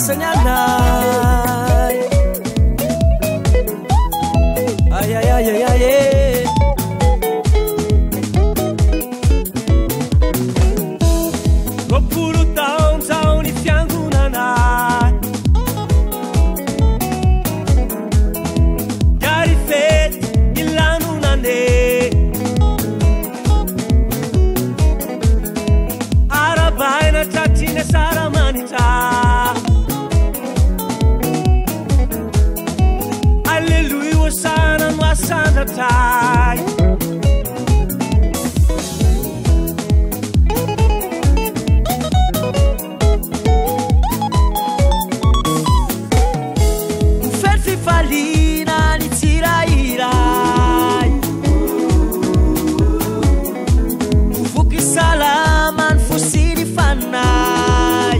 asany anay ay ay ay ay ay roapolo taona zao ny fiangonanay gary fety ilanonane arabaina tratrina saramanitra alleluia hosana no asandratsay falina ni tsirairay ufuki salama ny fosiny fanay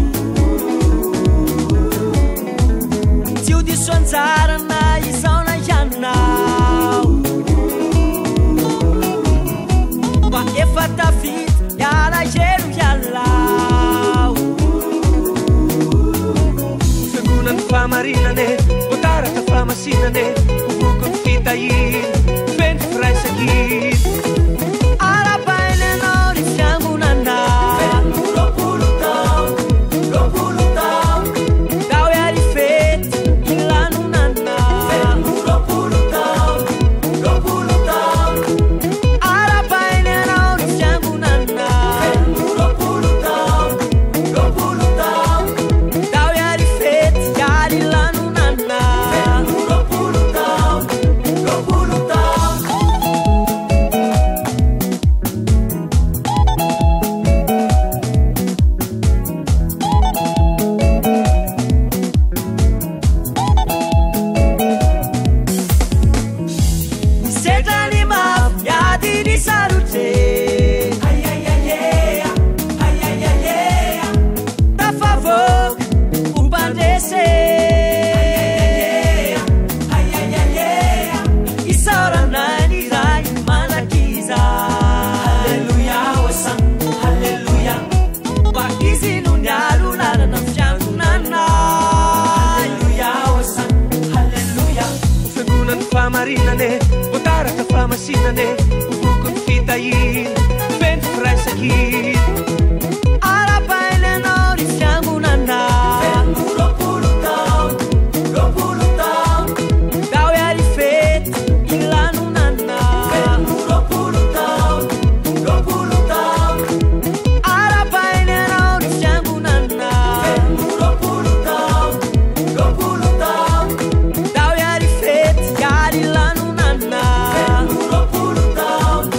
tsy ho diso anjarana izao na ianao fa efa tafita ialahelo ialao fiangonany famarinane votaraka famasinane uvoko ny fitahiny feny firaisakiny arabainy anao ny fiangonanay roapolo taona dao iary fety ilanonanay roapolo taona arabainy anao ny fiangonanay roapolo taona dao iary fety iary ilanonanay roapolo taona nisetrany mafy miady ny sarotre tafavoaka ompandrese isaoranay ny ray manakiza halleluia hosan halleluia mba izy no nialo lalana fiangonanay halleluia hosan halleluia fiangonany famarinane votaraka famasinane uvoko ny fitahiny feny firaisakiny arabainy anao ny fiangonanay roapolo taona dao iary fety ilanonanay roapolo taona arabainy anao ny fiangonanay roapolo taona dao iary fety iary ilanonanay roapolo taona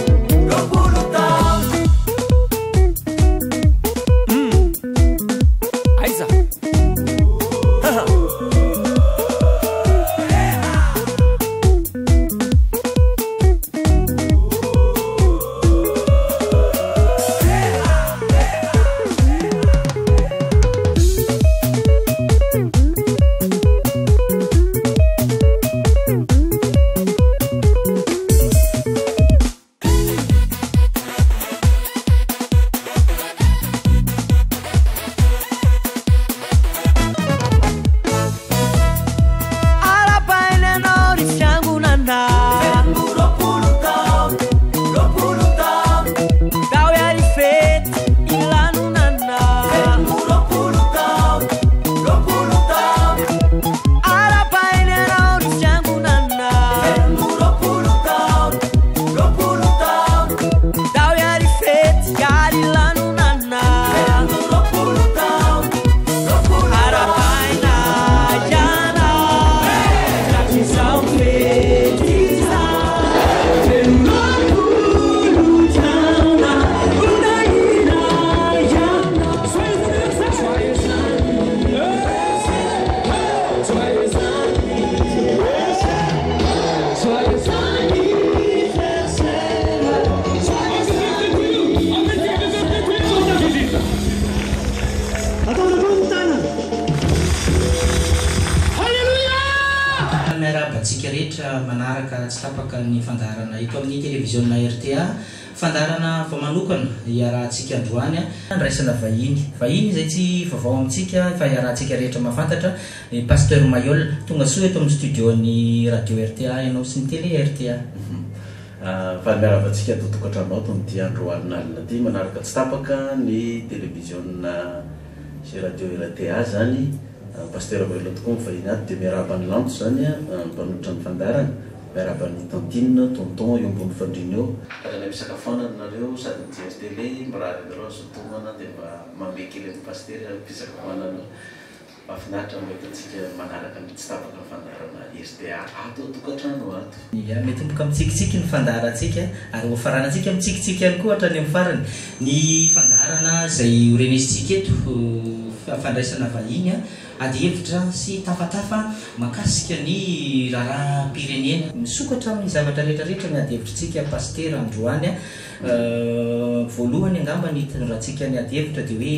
antsika rehetra manaraka tsy tapaka ny fandarana ito amin'ny télévision-na RTA fandarana fa manokana iarahantsika androany andraisana vahiny izay tsy vaovao amintsika fa iarahantsika rehetra mahafantatra pasteur Mayol tonga soa eto amin'ny studio-ny radio RTA ianao sy ny télé RTA. Fa miaravatsika totokatrano to ny andro alina ty manaraka tsy tapaka ny télévision-na sy radio RTA zany pasteur Mayol tokoa mivahiny ato dia miarabany lanto zany mpanolotra ny fandarana miarabany tantine tonton eo ambony fandrina eo karana misakafoanana nareo sady mijery télé mirary nareo azotomana dia mba mamekely amin'ny pasteur fisakafoanana mahafinaritra mety manaraka ny tsy tapaka ny fandarana RTA ato tokatrano ato. Mety mboka mitsikitsiky ny fandarantsika ary ho faranantsika mitsikitsiky ihany koa hatrany amin'ny farany ny fandarana izay horenesintsika eto fandraisana vahiny ady hevitra sy tafatafa makasika ny raharam-pirenena misokatra amin'ny zavatra rehetrarehetra ny ady hevitrantsika pasteur androany voalohany angamba ny rahantsika ny ady hevitra dia hoe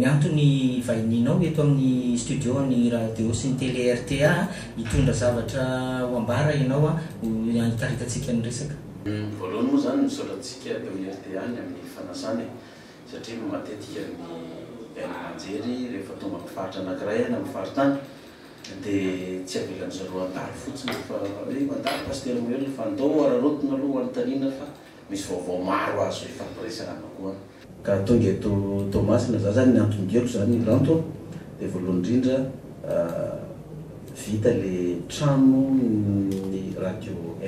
ny antony vahininao eto amin'ny studio ny radio sy ny télé RTA hitondra zavatra ho ambara ianao hitaritatsika ny resaka. Voalohany moa zany nisoratsika eo amin'ny RTA ny amin'ny fanasany satria matetika ny manjery rehefa tonga mifaritra anankiray na mifaritany dia tsy avelan'ny zareo andalo fotsiny fa hoe mandalo pasteur Mayol fa andao ararotona aloha anontaniana fa misy vaovao maro azo ifampiresana koa. Ka tonga eto Tomasina za zany ny antony-diako zany lanto dia voalohany indrindra vita le trano ny radio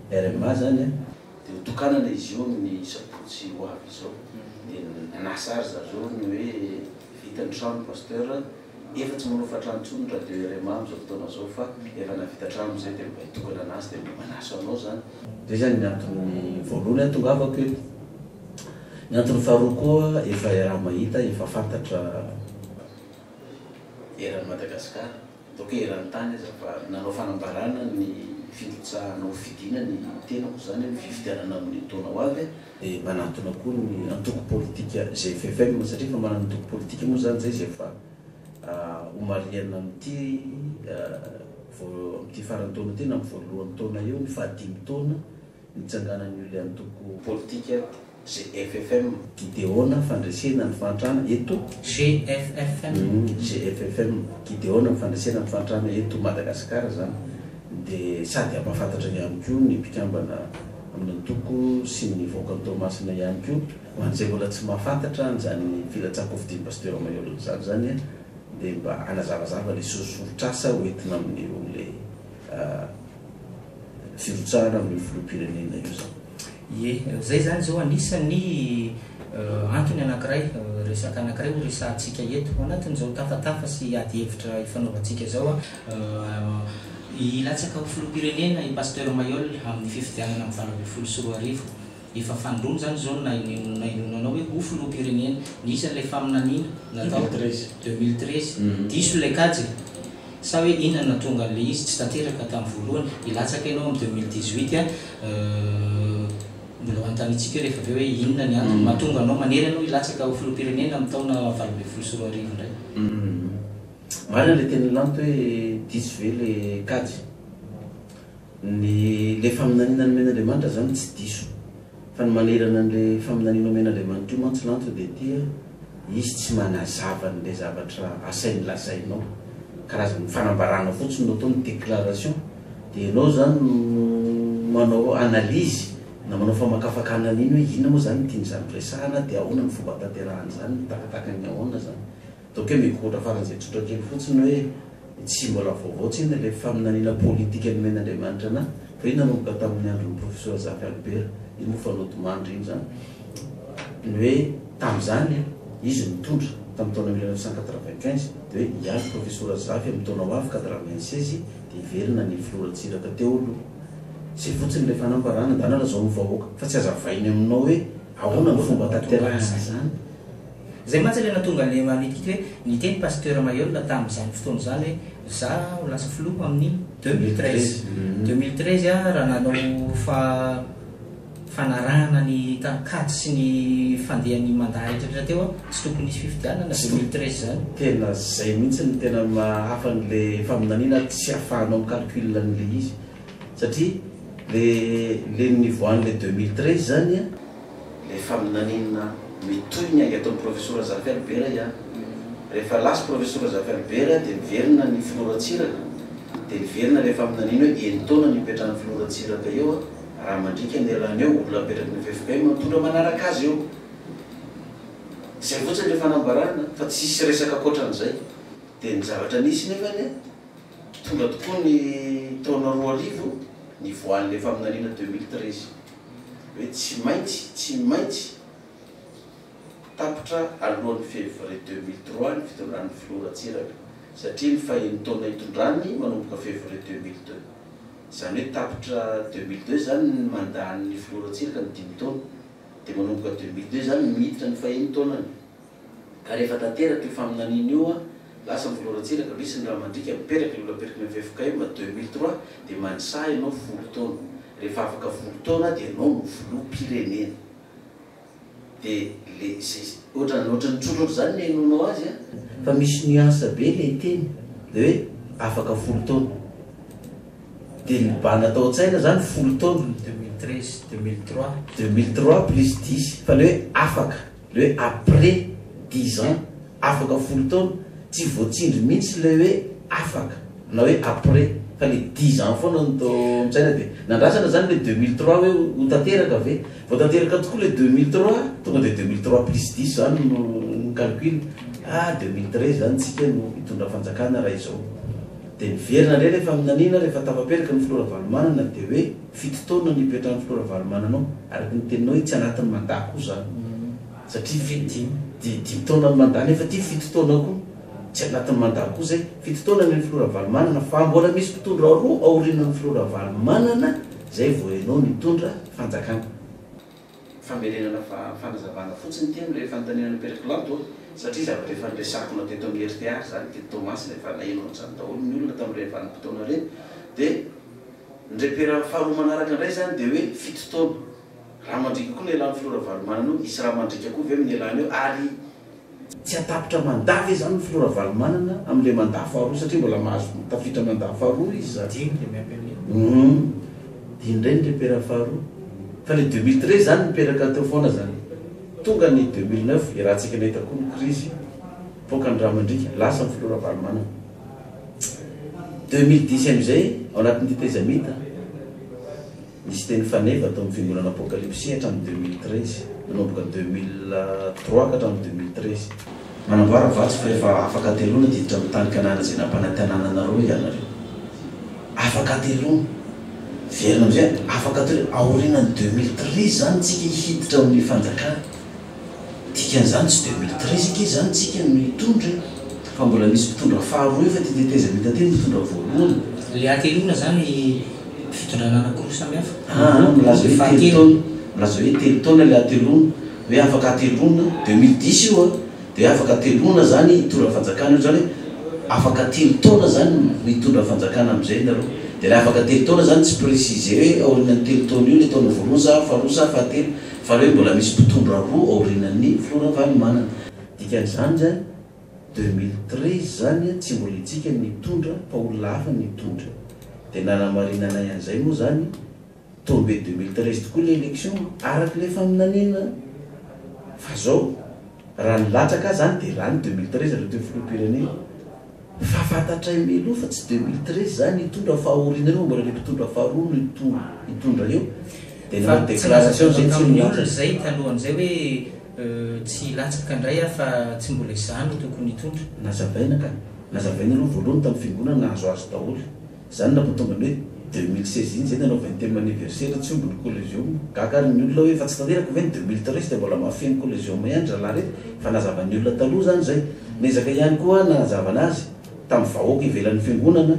RMA zany dia hotokanana izy io amin'ny sabotsy ho avy izao dia nanasa ary zareo ny hoe vita ny trano pasteur efa tsy manofa trano tsony radio RMA amin'izao fotoana zao fa efa navita trano zay dia mba hitokana anazy dia mba manaso anao zany. Zay zany ny antony voalohany atongavako eto. Ny antony faharoa koa efa raha mahita efa fantatra eran'ny Madagasikara donc eran'ny tany aza fa nanao fanambarana ny filotsahanao fidina ny tenako zany amin'ny fifidianana amin'ny taona ho avy dia manantona koa ny antoko politika GFFM satria fa manana antoko politika moa zany zay zay fa homariana amin'ity farany taona ty na amin'ny voalohany taona eo ny fahadimy taona nitsanganan'io antoko politika GFFM Gideona fandresena ny fantrana eto GFFM Gideona fandresena ny fantrana eto Madagasikara zany dia sady ampafantatra ihany koa ny mpikambana amin'ny antoko sy ny voakany Tomasina ihany koa ho an'izay mbola tsy mahafantatra an'izany filatsako fidiny pasteur Mayol zany zany dia mba hanazavazava le sosorotrasa hoentina amin'io le firotsahana amin'ny filoham-pirenena io zany. Zay zany zao anisan'ny antony anankiray resaka anankiray ho resahantsika eto anatin'izao tafatafa sy ady hevitra ifanaovantsika zao ilatsaka ho filoham-pirenena i pasteur Mayol amin'ny fifidianana amin'ny 2024 efa fandroany zany zao nainonanao hoe ho filoham-pirenena nisan'ilay faminaniana natao 2013 diso ilay kajy sa hoe inona natonga le izy tsy tanteraka tamin'ny voalohany ilatsaka ianao amin'ny 2018 mbola antanitsika rehefa aveo hoe inona ny antony mahatonga anao manery anao ilatsaka ho filoham-pirenena amin'ny taona 2024 indray. Marina le teny lanto hoe diso ve le kajy le faminaniana ny men'Andriamanitra zany tsy diso fa ny manerana n'le faminaniana men'Andriamanitra io mantsy lanto dia tia izy tsy manazava n'le zavatra asainy lazainao karazany fanambarana fotsiny no atao ny déclaration dia ianao zany manao analyse na manao famakafakanana iny hoe inona moa zany tiany zany resahana dia ahoana ny fomba tanterahany zany takatakany ahoana zany donc hoe mikotra faran'izay tsotra kely fotsiny hoe tsy mbola vaovao tsy ina le faminaniana politika ny men'Andriamanitra na fa iny nanomboka tamin'ny andron'ny professeur Zafy Albert iny moa fanotomandry iny zany ny hoe tamin'izany izy nitondra tamin'ny taona 1995 dia hoe hiavy professeur Zafy amin'ny taona ho avy 96 dia hiverina ny filoratsiraka teo aloha sy fotsiny le fanambarana danala zao mivahoaka fa tsy azavainy aminao hoe ahoana ny fomba tanterahana zany. Zay mantsy le natonga le manitika hoe niteny pasteur Mayol tamin'izany fotoana zany hoe za lasa filoha amin'ny 2013 raha nanao fanarahana ny kady sy ny fandehan'ny mandarehetratra teo tsy tokony nisy fifidianana 2013 zany tena zay mihitsy ny tena mahafan'le faminaniana tsy ahafahanao calcul n'le izy satria le nivoan'le 2013 zany a le faminanina mitohiny angy ataon'ny professeur Zafy Albert a rehefa lasa professeur Zafy Albert dia miverina ny filoratsiraka dia miverina le faminanina hoe enitaona ny ipetrahany filoratsiraka eo a raha mandrika ny elany eo olona apetraky ny VFK matondra manaraka azy eo zay fotsiny le fanambarana fa tsisy resaka akoatran'izay dia ny zavatra nisy nefany tonga tokoa ny taona 2000 ny voan'le faminanina 2013 hoe tsy maintsy tapitra alohan'ny février 2003 ny fitondran'ny filoratsiraka satria ny fahen'ny taona hitondrany manomboka février 2002 zany hoe tapitra 2002 zany ny mandahan'ny filoratsiraka ny 5 taona dia manomboka 2002 zany miditra ny fahen'ny taonany ka rehefa tanteraka io faminanina io a lasa ny filoratsiraka misy ny raha mandrika mipetraka olo apetraky ny VFK ma 2003 dia manisa ianao 10 taona rehefa afaka 10 taona dia ianao no filoham-pirenena dia le ohatran'ny tsotrotro zany ny hainonao azy a fa misy nuance be le teny dia hoe afaka 10 taona dia ny bana atao an-tsaina zany 10 taona 2003 plus 10 fa le hoe afaka le hoe après 10 ans afaka 10 taona tsy voatsindry mihitsy le hoe afaka na hoe après fa le 10 ans foana notao mitsaina dia nandrasana zany le 2003 hoe ho tanteraka ave vao tanteraka tokoa le 2003 tonga dia 2003 plus 10 zany no calcul 2013 zany tsika no hitondra fanjakana raha izao dia miverina ndray rehefa minanina rehefa tafaperaka ny filora valomanana dia hoe 7 taona ny ipetrahan'ny filora valomananao araky ny teninao hoe tsy anatin'ny mandat koa zany satria 10 taona ny mandat nefa ty 7 taona koa tsy anatin'ny mandat koa zay 7 taona ny filora valomanana fa mbola misy mpitondra roa aorinan'ny filora valomanana zay vao ianao nitondra fanjakana famerenana fanazavana fotsiny ty am'le fanontaniana mipetraky lanto satria zavatra efa nresakona teto amin'ny RTA zany teto Thomas rehefa naino an'izany daholo ny olona tamin'ireny vanim-potoana reny dia nyrepera faharoa manaraka indray zany dia hoe 7 taona raha mandrika koa ny elan'ny filora valomanana io isy raha mandrika koa ve amin'ny elany eo ary tsy atapitra mandavy zany ny filora valomanana amin'le mandat faharoa satria mbola mahazo tafitra mandat faharoa izy zany dia indray ny repera faharoa fa le 2013 zany miperaka teo foana zany tonga ny 2009 irahantsika nahita koa ny crise poka ny raha mandrika lasa ny filora valomanana 2010 am'izay ao anatin'ny titezamita nisy teny faneva atao amin'ny fiangonana apocalypsie hatramin'ny 2013 manomboka 2003 ka hatramin'ny 2013 manamboara vatsy fa efa afaka telona diditra mitany kanana zay nampanantenananareo ianareo afaka telona verina am'izay afaka telona aorinany 2013 zany tsika hiditra amin'ny fanjakana dikan'izany tsy 2013 ke zany tsika mitondra fa mbola misy mpitondra faharoa efa titetezamita teny mitondra voalohany le atelona zany fitondrana anankiroa samihafa milaza hoe 3 taona le atelona hoe afaka atelona 2010 io a dia afaka atelona zany hitondra fanjakana io zany hoe afaka 3 taona zany mitondra fanjakana am'izay nareo dia le afaka 3 taona zany tsy précise hoe aorinan'ny 3 taona io le taona voalohany sa faharoa sa fahatelo fa le hoe mbola misy mpitondra roa aorinan'ny filora valomanana dikan'izany zany 2013 zany tsy mbola itsika nitondra paolona hafa nitondra dia nanamarinana an'izay moa zany tombe 2013 tokoa le élection araky le faminanena fa zao raha nilatraka zany dia raha ny 2013 areo teo filoham-pirenena fa fantatray meloa fa tsy 2013 zany hitondra fahaorina reo mbola le mpitondra faharoa no hitondra eo dia nao déclaration zay tsy olona zay talohan'izay hoe tsy latsaka indray a fa tsy mbola izany tokony hitondra nazavaina aloha voalohany tamin'ny fiangonana nahazoazo daholo zany nampatonga ny hoe 2016 iny zay nanao 20e anniversaire tsy ombony collégium gakary ny olona hoe fa tsy tanteraka ve ny 2013 dia mbola mafeny collégium ihany raha rety fa nazavan'ny olona taloha zany zay nezaka ihany koa nazavana azy tamin'ny vahoaka ivelan'ny fiangonana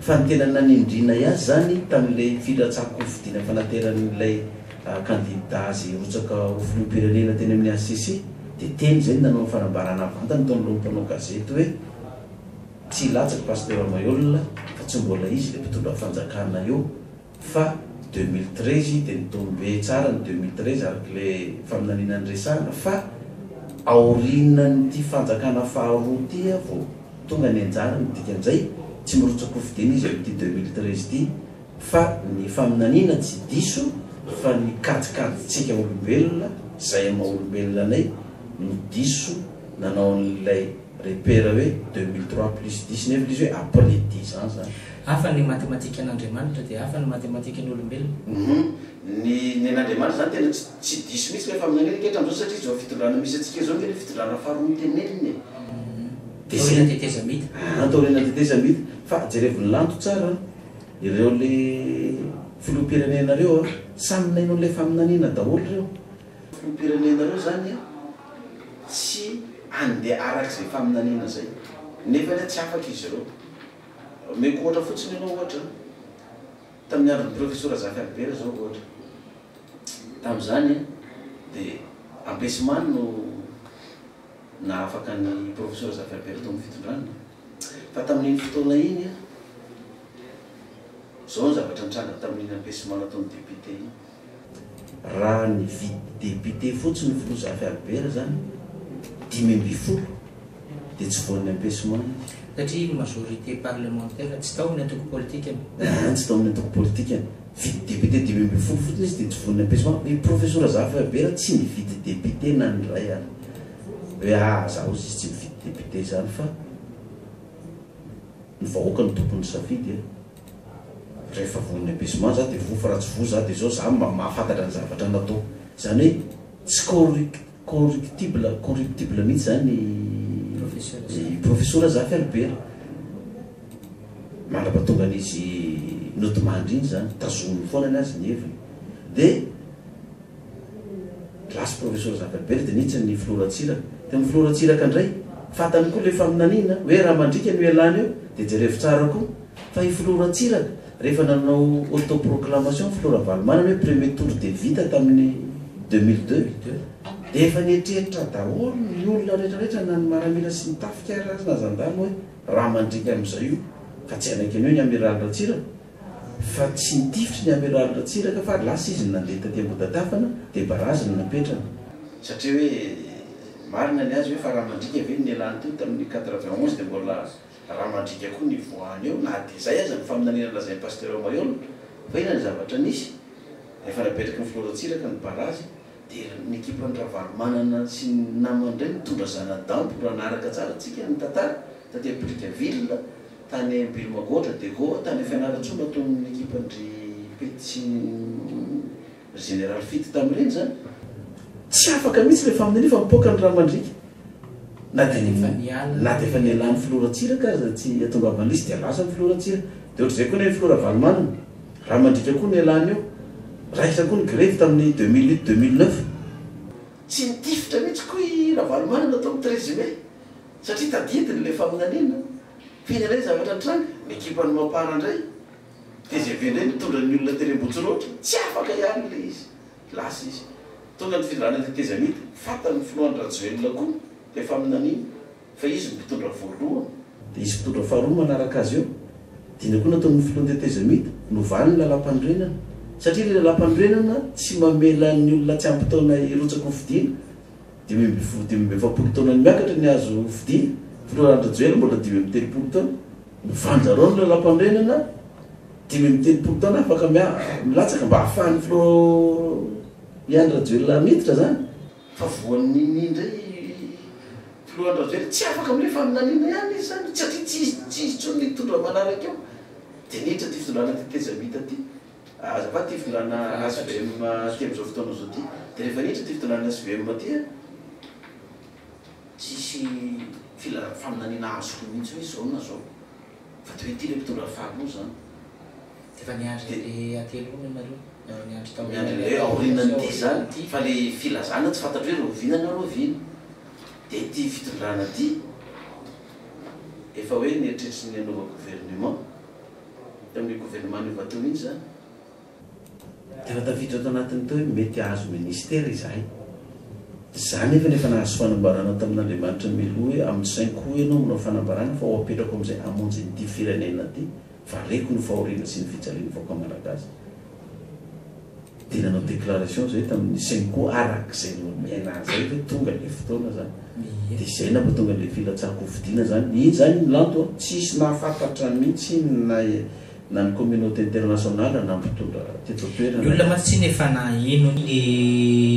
fa ny tena nanindrina iazy zany tamin'ilay filatsako fidiana fanateran'ilay candidat zay rotsaka ho filoham-pirenena teny amin'ny ACC dia teny zay nanao fanambarana vantany tamin'ny lohampanao gazety hoe tsy latsaka pasteur Maïolina fa tsy mbola izy le mpitondra fanjakana eo fa 2013 dia nitombe tsara ny 2013 araka le faminaniana ny resahana fa aorina nyty fanjakana faharoa ty vao tonga ny anjara ny dikan'izay tsy mirotsako fidina izy amin'ity 2013 ty fa ny faminaniana tsy diso fa ny kadikaditsika olombelona zay ama olombelona anay no diso nanao n'lay repère hoe 2003 plus 10 nefa izy hoe après 10 ans zany hafa ny matematika an'Andriamanitra dia hafa ny matematika ny olombelona ny an'Andriamanitra zany tena tsy diso mihitsy rehefa amin'naneny ketra am'zao satria zao fitondrana misy atsika zao ngeny fitondrana faharoa teneniny taorina teteza mity taorina teteza mity fa jereviny lanto tsara ireo le filoham-pirenenareo samy nainao le faminaniana daholo reo filoham-pirenenareo zany tsy andeha arak'izay faminaniana zay nefa le tsy afaka izy ireo meko ohatra fotsiny ianao ohatra tamin'ny andron'ny professeur Zafy Albert zao ohatra tam'izany dia ampesiman no na afaka ny professeur Zafy Albert tao amin'ny fitondrana fa tamin'iny fotoana iny zao ny zavatra nitranga tamin'iny ampesiman ataon'ny député iny raha ny vidy député fotsiny filoha Zafy Albert zany 5 dia tsy voan'ny ampesiman satria majorité parlementaire tsy tao ny antoko politikany tsy tao ny antoko politikany vidy député 5 fotsiny izy dia tsy voan'ny ampesiman ny professeur Zafy Albert tsy nividy député na ny ray any hoe zaho izy tsy mividy député zany fa ny vahoaka ny tompony safidy rehefa voan'ny ampesiman za dia vo fa raha tsy vo za dia zao za mahafantatra ny zavatra natao zany hoe tsy corruptible mihitsy zany professeur Zafy Albert mandrapatonga an'izy notimandry iny zany tazominy foana ny azy ny heviny dia lasy professeur Zafy Albert dia nitsy ny filoratsiraka dia ny filoratsiraka indray fatany koa le faminaniana hoe raha mandrika no elany eo dia jerevi tsara koa fa ifiloratsiraka rehefa nanao autoproclamation filora Valomana hoe premier tour de vita tamin'ny 2002 dia efa nietreritra daholo ny olona rehetrarehetra na ny maramila sy ny tafika razana zandany hoe raha mandrika amin'izay io fa tsy anakeny hoe ny amiral Ratsiraka fa tsy nitifitry ny amiral Ratsiraka fa lasa izy nandeha taty Ambodatafana dia baraziny napetrana satria hoe marina ny azy hoe fa raha mandrika ve ny elany teo tamin'ny 91 dia mbola raha mandrika koa ny voany eo na dia zay aza ny faminaniana lazay pasteur Mayolo fa ina ny zavatra nisy rehefa napetraka ny filoratsiraka ny barazy dia ny ekipan'ny Ravalomanana sy ny namany indray mitondra zanadampo raha naraka tsara tsika ny tantara taty Brickaville tany Ambilimagotra dia go tany Fianarantsoa ataon'ny ekipandry Petit général Fity tamin'ireny zany tsy afaka mihitsy le faminany fa mipoaka ny raha mandrika na dia efa nialan'ny filoratsiraka aza tsy atongavany lisy dia lasa ny filoratsiraka dia ohatr'izay koa ny filora Valomana raha mandrika koa ny elany eo raisa koa ny grève tamin'ny 2008-2009 tsy nitifitra mihitsy koa i Ravalomana natao amin'ny 13 mai satria tadidiny le faminaniana finy indray zavatra nitranga ny ekipany Mampara indray TGV indray mitondra ny olona Terembotsoroatra tsy afaka ihany le izy lasa izy tonga ny fitondrana teteza mity fatany filohan'ny Rajoelina koa le faminaniana fa izy mitondra voalohany dia izy mitondra faharoa manaraka azy eo dina koa nataon'ny filohan'ny teteza mity novany lalam-pandrenana satria le lalam-pandrenana tsy mamela ny olona tsy ampitaona irotsaka ny fidina 20 taona ny miakatra ny azo fidina filohan'ny Rajoelina mbola 5 taona novanjareo ny lalam-pandrenana 5 taona afaka milatsaka mba hahafahan'ny ihany Rajoelina miditra zany fa voan'iny indray filohan'ny Rajoelina tsy afaka amin'le faminaniana ihany izy zany satria tsy izy tsony nitondra manaraka eo dia niditra ty fitondrana teteza mita ty azafady ty fitondrana SVM ty amin'izao fotoana zao ty dia rehefa niditra ty fitondrana SVM ty tsisy faminaniana azoko mihitsy hoe zao na zao fa ty hoe ty le mitondra faharoa zany efa niandry le atelo nareo miandry le aorinany ty zany fa le filazana tsy fantatra hoe rovina na rovina dia ty fitondrana ty efa hoe nieritreritry ny anova gouvernement tamin'ny gouvernement niova teo mihitsy zany dia fa tafiditra ato anatiny teo hoe mety ahazo ministère izahay zany efa nahazo fanambarana tamin'Andriamanitra miloha hoe amin'ny 5 ho ianao manao fanambarana fa ho apetrako amin'izay amonjy nyity firenena ty fa reko ny fahoriana sy ny fijaliany vaoaka malagasy dinanao déclaration zay tamin'ny sainy koa arak'izay miaina zay hoe tonga le fotoana zany dia zay na mba tonga le filatsako vidiana zany iny zany lanto tsisy nahafantatra mihitsy na ny communauté internationale na mpitondra teto toerana ny olona matsy ny efa naheno le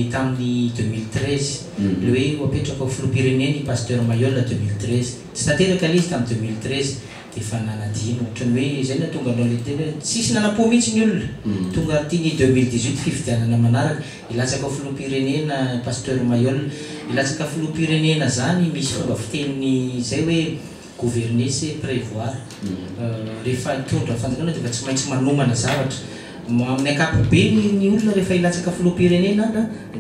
tamin'ny 2013 le hoe apetraka ao filoham-pireneny pasteur Mayol 2013 tsy tanteraka le izy tamin'ny 2013 dia efa nanadino ohatrany hoe zay na tonga anao le tena hoe tsisy nanapo mihitsy ny olona tonga tiany 2018 fifidianana manaraka ilatsaka ao filoham-pirenena pasteur Mayol ilatsaka filoham-pirenena zany misy fomba fiteniny zay hoe gouverner c'est prévoir rehefa hitondra fanjakana dia efa tsy maintsy manomana zavatra amin'ny ankapobeny ny olona rehefa ilatsaka filoham-pirenena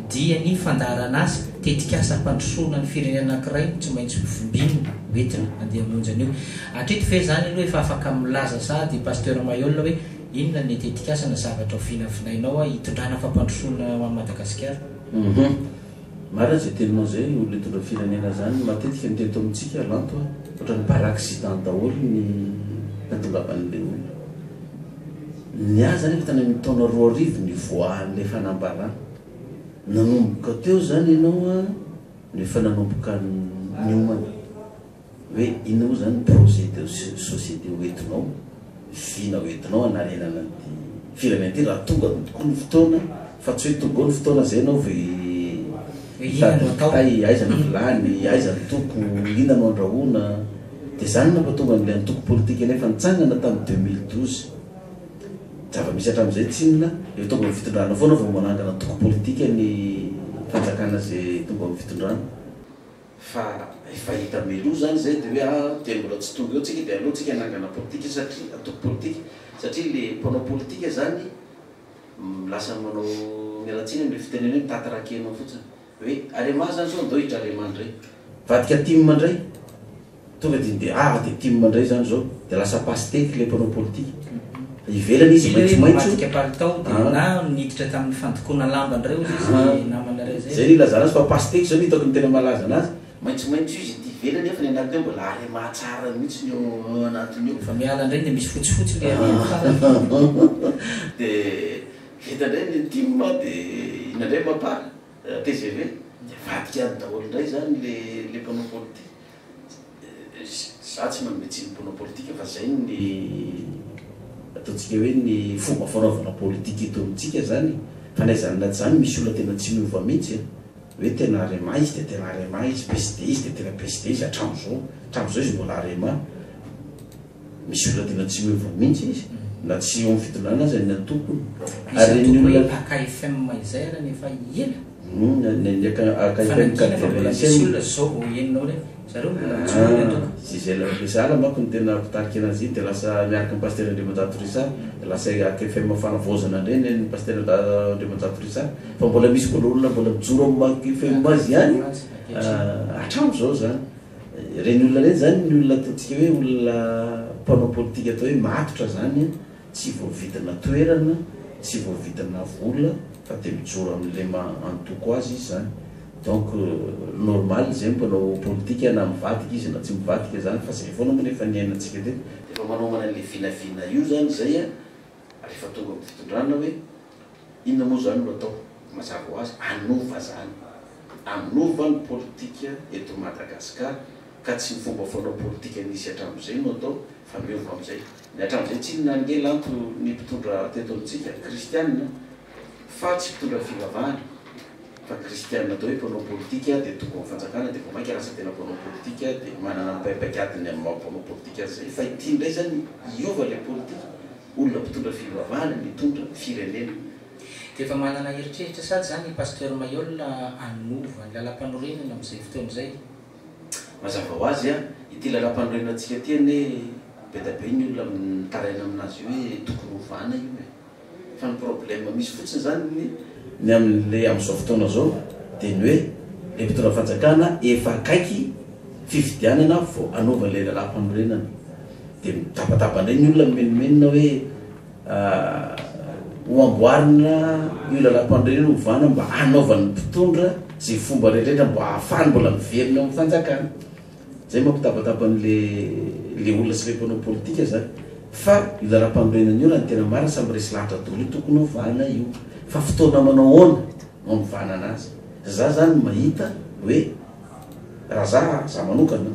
dia ny fandarana azy tetikasa mpandrosoana ny firenena anankiray tsy maintsy fimbino hoentina andeha monjana io hatreto fe zany aloha efa afaka milaza sady pasteur Mayol hoe inona ny tetikasa na zavatra ho vinavinainao hitondrana fampandrosoana ao Madagasikara marina zay teninao zay olona hitondra firenena zany matetika ny teto amintsika lanto ohatrany par accident daholo ny natongavan'le olona ny azy zany efa tany amin'ny taona 2 ny voahan'le fanambarana nanomboka teo zany ianao nefa nanomboka ny omana hoe inona moa zany projet de société hoentinao vina hoentinao anarenana ty firenena ty raha tonga tokoa ny fotoana fa tsy hoe tonga ny fotoana zay anao ve tay aiza ny vilany aiza ny toko ina no andrahoana dia zany nampatonga n'le antoko politika nefa nitsangana tamin'ny 2012 zava-misy hatramin'izay tsy inona efa tonga amin'ny fitondrana foana vao manangana antoko politika ny fanjakana zay tonga amin'ny fitondrana fa efa hita melo zany zay dia hoe dia mbola tsy tonga eo tsika dia aloha tsika anangana politika satria antoko politika satria le mpanao politika zany lasa manao mialatsiny am'le fitenena hoe mitatarakena fotsiny hoe arema zany zao andao hitra arema ndray vadika tim mandray tonga dia dia tim mandray zany zao dia lasa pasteky le mpanao politika ivelany izy maitsomaitso palitao dia na niditra tamin'ny fandokoana lamba ndray ozy izy namanareo zay zay ilazana azy fa pasteky zao ny hitako ny tena malaza anazy maitsomaitso izy ty ivelany efa ny anatiny mbola arema tsara mihitsy ny eo anatiny io fa miala ndray dia misy fotsifotsy le dia hitandray ny timma dia inandray mampara TGV dia vadika any daholo indray zany le mpanao politika za tsy manome tsy ny mpanao politika fa zay ny ataontsika hoe ny fomba fanaovana politika eto amintsika zany fa naizany zany misy olona tena tsy miova mihitsy hoe tena arema izy dia tena arema izy PSD izy dia tena PSD izy hatramin'izao izy mbola arema misy olona tena tsy miova mihitsy izy na tsy eo amin'ny fitondrana zany ny antokony ary ny olona AKFM izay ara nefa ela zala manko ny tena pitariky anazy dia lasa miaraka ny pasteur Andriamanjato Risary dia lasa AKFM fanavozana ndreny ny pasteur Andriamanjato Risary fa mbola misy mbola olona mbola mijoro amin'ny AKFM azy ihany hatramin'izao zany reny olona reny zany ny olona ataontsika hoe olona mpanao politika atao hoe matotra zany tsy voavidina toerana tsy voavidina vola fa dia mijoro amin'le antoko azy izy zany donc normal zay mpanao politika na mivadika izy na tsy mivadika zany fa zay foana moa nefa niainantsika teo efa manaomana le vinavina io zany zay rehefa tonga amin'ny fitondrana hoe inona moa zany no atao mazava ho azy anova zany anova ny politika eto Madagasikara ka tsy ny fomba fanao politika nisy hatramin'izay no atao fa miova amin'izay ny hatramin'izay tsy nange lanto ny mpitondra teto amintsika kristianina fa tsy mpitondra fivavahana fa kristianina atao hoe mpanao politika dia tonga amin'ny fanjakana dia vao mainka rasa tena mpanao politika dia manana mipaipakadiny amin'ny mampanao politika azy zay fa ity ndray zany iova le politika olona mpitondra fivavahana mitondra firenena dia efa manana heritreritra sady zany pasteur Mayol anova ny lalam-panorenana amin'izay fotoana izay mazava ho azy ity lalam-panorenana antsika ty ane be da be ny olona mitaraina aminazy io hoe tokony ovana io fa ny problème misy fotsiny zany ny amin'le amin'izao fotoana zao dia ny hoe le mpitondra fanjakana efa akaiky fifidianana vao anova le lalam-panorenana dia mitabatabandray ny olona menomenona hoe ho amboarina io lalam-panorenana ovana mba anaovan'ny mpitondra zay fomba rehetrrehetra mba ahafahany mbola miverina amin'ny fanjakana zay mampitabatabany le olona sy le mpanao politika zany fa io lalam-panorenana io raha ny tena marina samby resy lahatra dolo io tokony hovana io fa fotoana manao oana no mivana anazy za zany mahita hoe raha za manokana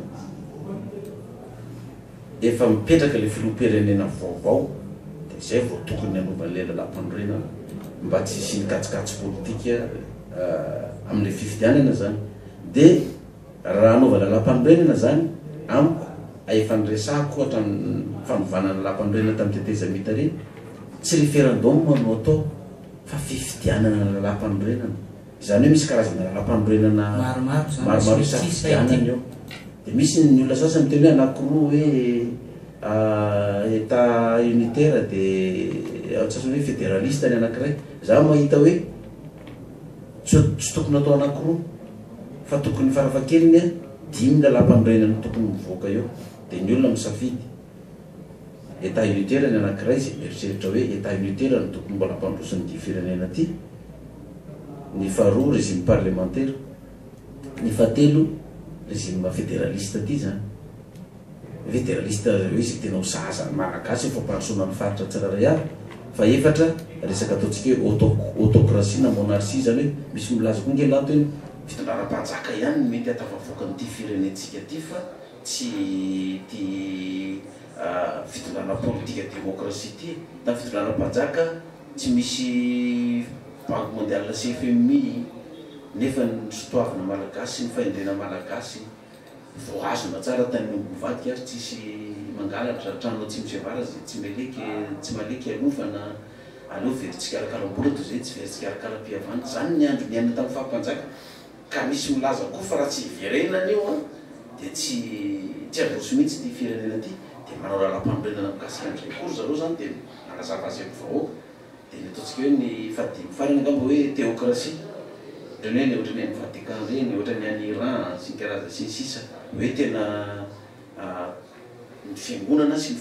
efa mipetraka le filoam-pirenena vaovao dia zay vao tokony hanovan'le lalam-panorenana mba tsy hisy nikatsikatso politika amin'le fifidianana zany dia raha anaova lalam-panorenana zany amiko efa nyresahako ohatra ny fanovanana lalam-panorenana tamin'ny teteza mita reny tsy référendum no atao fa fifidianana lalam-panorenana izany hoe misy karazana lalam-panorenana maromaro isafidianana eo dia misy ny olona sasany miteny hoe anakiroa hoe état unitaire dia sasany hoe fédéraliste ny anakiray za mahita hoe tsy tokony atao anakiroa fa tokony farafakeliny a 10 lalam-panorenana tokony mivoaka eo dia ny olona misafidy état unitaire ny anakiray zay mieritreritra hoe état unitaire no tokony mbola ampandrosiny dy firenena ty ny faharoa régime parlementaire ny fahatelo régime fédéraliste ty zany fédéraliste hoe zay tena ho zaza malagasy efa mpandrosona ny faritra tsiraray avy fa efatra resaka ataontsika hoe autocratie na monarchie zany hoe misy milaza koa ngelato hoe fitondraram-panjaka ihany mety atavavoaka n'ity firenentsika ty fa tsy ty fitondrana politika démocratie ty na fitondrana-panjaka tsy misy banque mondiale CFMI nefa ny sotoavina malagasy ny fahendrena malagasy voazona tsara tany mivadiky ary tsisy mangalatra tranonao tsy misevara zay tsy maleky alovana aleo verytsikarakala-mbola toy zay tsy verytsikarakala-piavanty zany ny andro niaina tamin'ny fampanjaka ka misy milaza koa fa raha tsy iverenana io a dia tsy androso mihitsy ty firenena ty dia manao lalam-panorenana mikasika an'izay kory zareo zany dia manazava azy amin'ny vahoaka dia ny ataontsika hoe ny fadimy farany angamba hoe théocratie ohatrany hoe ny Vatican reny ohatrany any Iran sy ny karaza sy ny sisa hoe tena ny fiangonana sy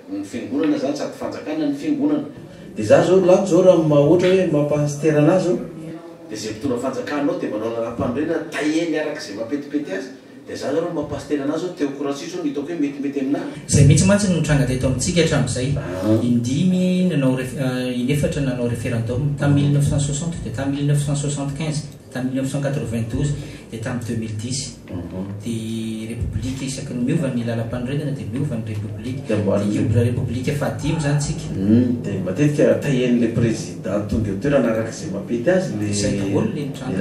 ny fiangonana zany sady fanjakana ny fiangonana dia za zao lako zao raha mahoatra hoe mampahastera anazy zao dia zay mpitona fanjakanao dia manao lalam-panorenana taheny arak'izay mampetipety azy dia za zao mampahastera anazy zao théocratie zao nitako hoe metimety aminahy zay mihitsy mantsy no tranga teto amintsika hatramin'izay indimy nanao inefatra nanao référendum tamin'ny 1960 dia tamin'ny 1975 tamin'ny 1992 dia tamin'ny 2010 dia république isaky ny miova ny lalam-panorenana dia miova ny république république fahadimy zany tsika dia matetika tahen'le président tonga eo toerana arak'izay mampety azy le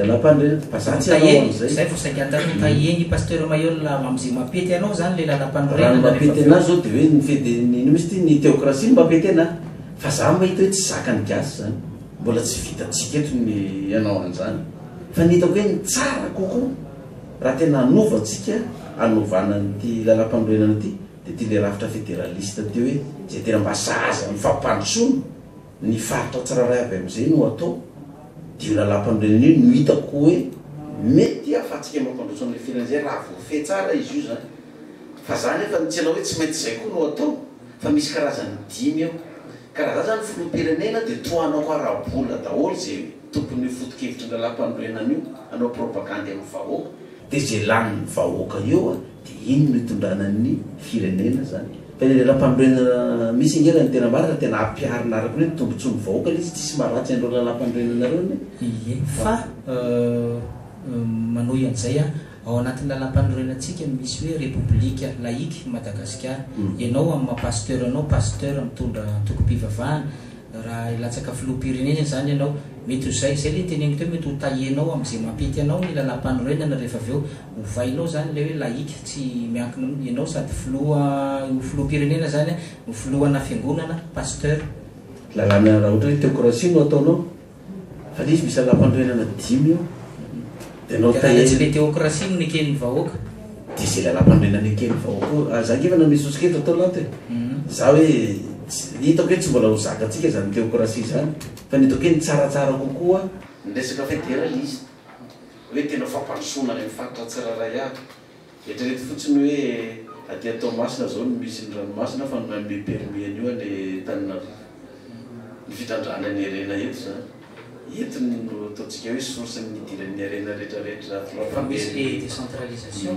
lalam-panorenana zay vao saika atao taheny pasteur Mayol am'izay mampety anao zany le lalam-panorenana mampety anazy zao dia hoe ny fedy misy ty ny théocratie no mampety anahy fa za mahita hoe tsy zakany gasy zany mbola tsy vitatsika eto ny anao an'izany fa nitako hoe ny tsara kokoa raha tena anovatsika anovana nyty lalam-panorenana ty dia ty le rafitra fédéraliste ty hoe zay tena mba zaza mifampandrosoana ny faritra tsiraray avy amin'izay no atao dia io lalam-panorenana io no hitako hoe mety afatsika mampandroso an'le firenena zay raha voafehy tsara izy io zany fa zany efa tsy anao hoe tsy mety zay koa no atao fa misy karazany dimy eo karaha za zany filoham-pirenena dia tohanao koa raha-bola daholo zay tokony foto-kevitry ny lalam-panorenana io anao propagande amin'ny vahoaka dia zay laniny vahoaka eo a dia iny no hitondrana ny firenena zany fa le lalam-panorenana misy ngerany tena marina tena ampiarina araka hoe tombontsomy vahoaka le izy tsisy maharatsy andreo lalam-panorenana reo ny ie fa manohy an'izay a ao anatin'ny lalam-panorenantsika misy hoe république laïque Madagasikara ianao amin'ny mapasteur anao pasteur mitondra toko-pivavahana raha ilatsaka filoham-pirenena zany ianao mety zay le teneniko teo mety ho tahienao am'izay mampety anao ny lalam-panorenana rehefa avy eo hovainao zany le hoe laïque tsy miankina ianao sady filoham-pirenena zany no filohana fiangonana pasteur lalàna raha ohatra hoe théocratie no ataonao fa le izy misy lalam-panorenana dimy io dia anao tsy le théocratie no neken'ny vahoaka dia zay lalam-panorenana neken'ny vahoaka za ngefa na misy osikety atao lato e za hoe hitako hoe tsy mbola ho zakatsika zany théocratie zany fa nitako hoe ny tsaratsara kokoa ny resaka fédéraliste hoe tena fampandrosoana any amin'ny faritra tsiraray avy eritrereto fotsiny hoe aty Toamasina zao no misy ny ranomasina fa nome permis an'io le tanina ny fitrandrana ny arena eto zany eto no ataontsika hoe source ny idiran'ny arena rehetrarehetra misy le décentralisation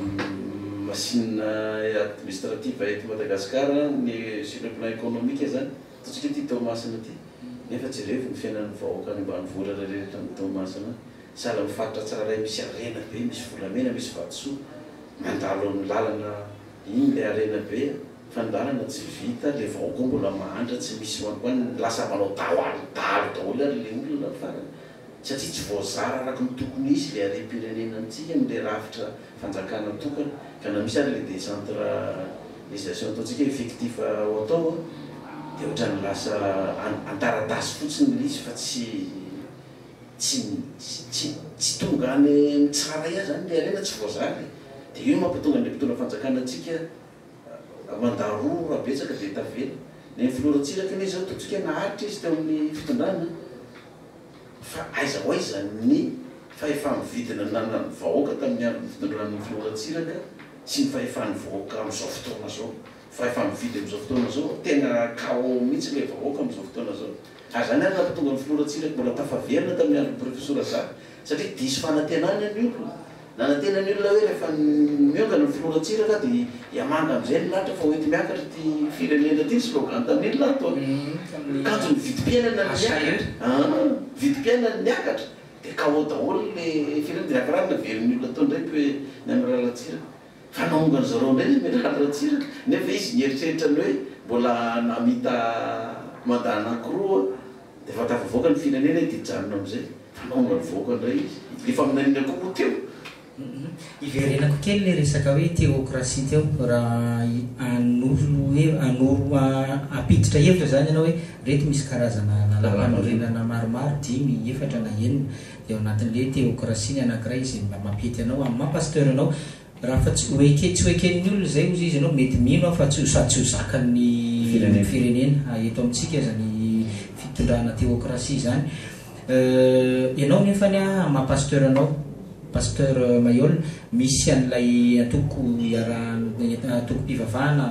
machine administrative eto Madagasikara ny sur le plan économique zany totsika ty Toamasina ty nefa tsy revy ny fiainan'ny vahoaka any ambanivohitra rehetra ny Toamasina sahala mifaritra tsararay misy arena be misy volamena misy vatosoa mandalo amin'ny lalana iny le arena be fa ny lalana tsy vita le vahoaka mbola mahantra tsy misy hoany lasa manao dalo daholo ary le olona farany satria tsy voazara araky ny tokony izy le harem-pirenenantsika am'le rafitra fanjakana tokana ka na misy ary le décentralisation ataontsika effectif ao atao dia ohatrany lasa antaratasy fotsiny izy fa tsy tonga any tsara ia zany le arena tsy voazary dia io mampatonga ny mpitondra fanjakana antsika mandaro rabetsaka dia tavela ny filoratsiraka ny zao totsika naharitra izy teo amin'ny fitondrana fa aiza ho aiza ny fahefa-mividina nanany vahoaka tamin'ny andro fitondran'ny filoratsiraka sy ny fahefan'ny vahoaka amin'izao fotoana zao fahefa-mividy amin'izao fotoana zao tena kao mihitsy le vahoaka amin'izao fotoana zao ary zany ary nampatonga ny filoratsiraka mbola tafaverina tamin'ny andro professeur Zaka satria diso fanantenany ny olona nanantena ny olona hoe rehefa miongana ny filoratsiraka dia hiamanga amin'izay ny lahatra fa hoety miakatra ty firenena ty ny slogan tamin'iny lahatra kanjo ny vidim-piainana vidim-piainana niakatra dia kao daholo le firenena dia afarany naveriny olona atao ndraiky hoe ny amin'ny rahalatsiraka fa naongany zareo indray izy mety rahalatsiraka nefa izy nieritreritrany hoe mbola namita mandana anankiroa dia fa tafavoaka ny firenena dia janona amin'izay fa naongany voaka indray izy efa aminanina kokoa teo iverenako kely le resaka hoe théocratie teo raha anoro apiditra hevitra zany ianao hoe reto misy karazana nalapanorenana maromaro 5 efatra na enina dia ao anatin'le théocratie ny anankiray izy mampety anao amin'ny mampasteur anao raha fa tsy hoekeny'ny olona zay ozy izy anao mety mino fa tsy ho zakan'ny firenena eto amintsika zany fitondrana théocratie zany ianao nefa ny mampasteur anao pasteur Mayol misy an'ilay atoko atoko mpivavahana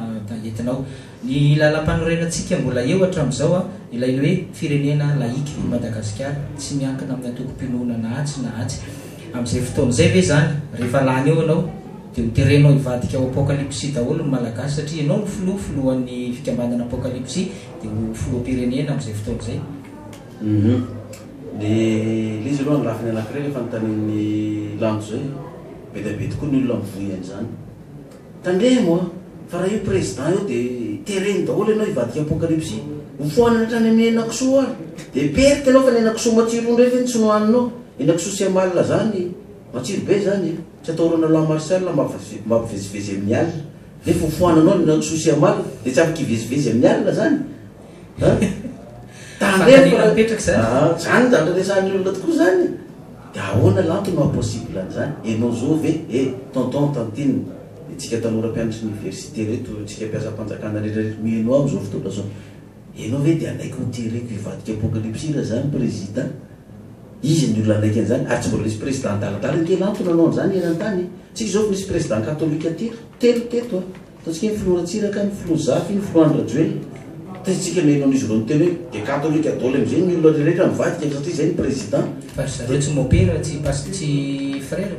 entinao ny lalam-panorenantsika mbola eo hatramin'izao ilay hoe firenena laïque Madagasikara tsy miankina amin'ny atoko-pinoana na atsy amin'izay fotoana izay ve zany rehefa lany eo anao dia hoterenao hivadika ao apocalypsie daholo ny malagasy satria ianao ny filohan'ny fikambandana apocalypsie dia ho filoham-pirenena amin'izay fotoana izay dia le izy aloha ny lafiny anankiray rehefa nytanin'ny lanto zay be da be tokoa ny olona mivoy an'izany tandremo fa raha io président io dia tereny daholo ianao hivadika apocalypsie hofoanana hatrany amin'ny henakisoa ary dia perty anao fa ny henakisoa matsiro ndray fa ny tsy nohaninao henakisoa sy amalina zany matsiro be zany tsy ataorana la martial mampivezivezy amin'ny alina nefa hofoananao ny henakisoa sy amalina dia tsy afaka hivezivezy amin'ny alina zany zany dandraresahny olona tokoa zany dia ahoana lanto no impossible an'izany enao zao ve tonton tantine tsika tanora mpianatry université reto tsika mpiasa mpanjakana rehetrarehetra mienao amin'izao fotoana zao enao ve dia anaiky hotereko hivadika apocalypsie raha zany président izy ny olona anaiky an'izany ary tsy mbola misy président adaladala nke lanto nanao an'izany eran-tany tsika zao misy président katolika telo teto ataontsika ny filoratsiraka ny filozafy ny filoandrajoely tsika nenao n'izy ireo nyteny hoe dia katolika daholo am'izay ny olona rehetra mivadika satria zay ny président zareo tsy mopera tsy frère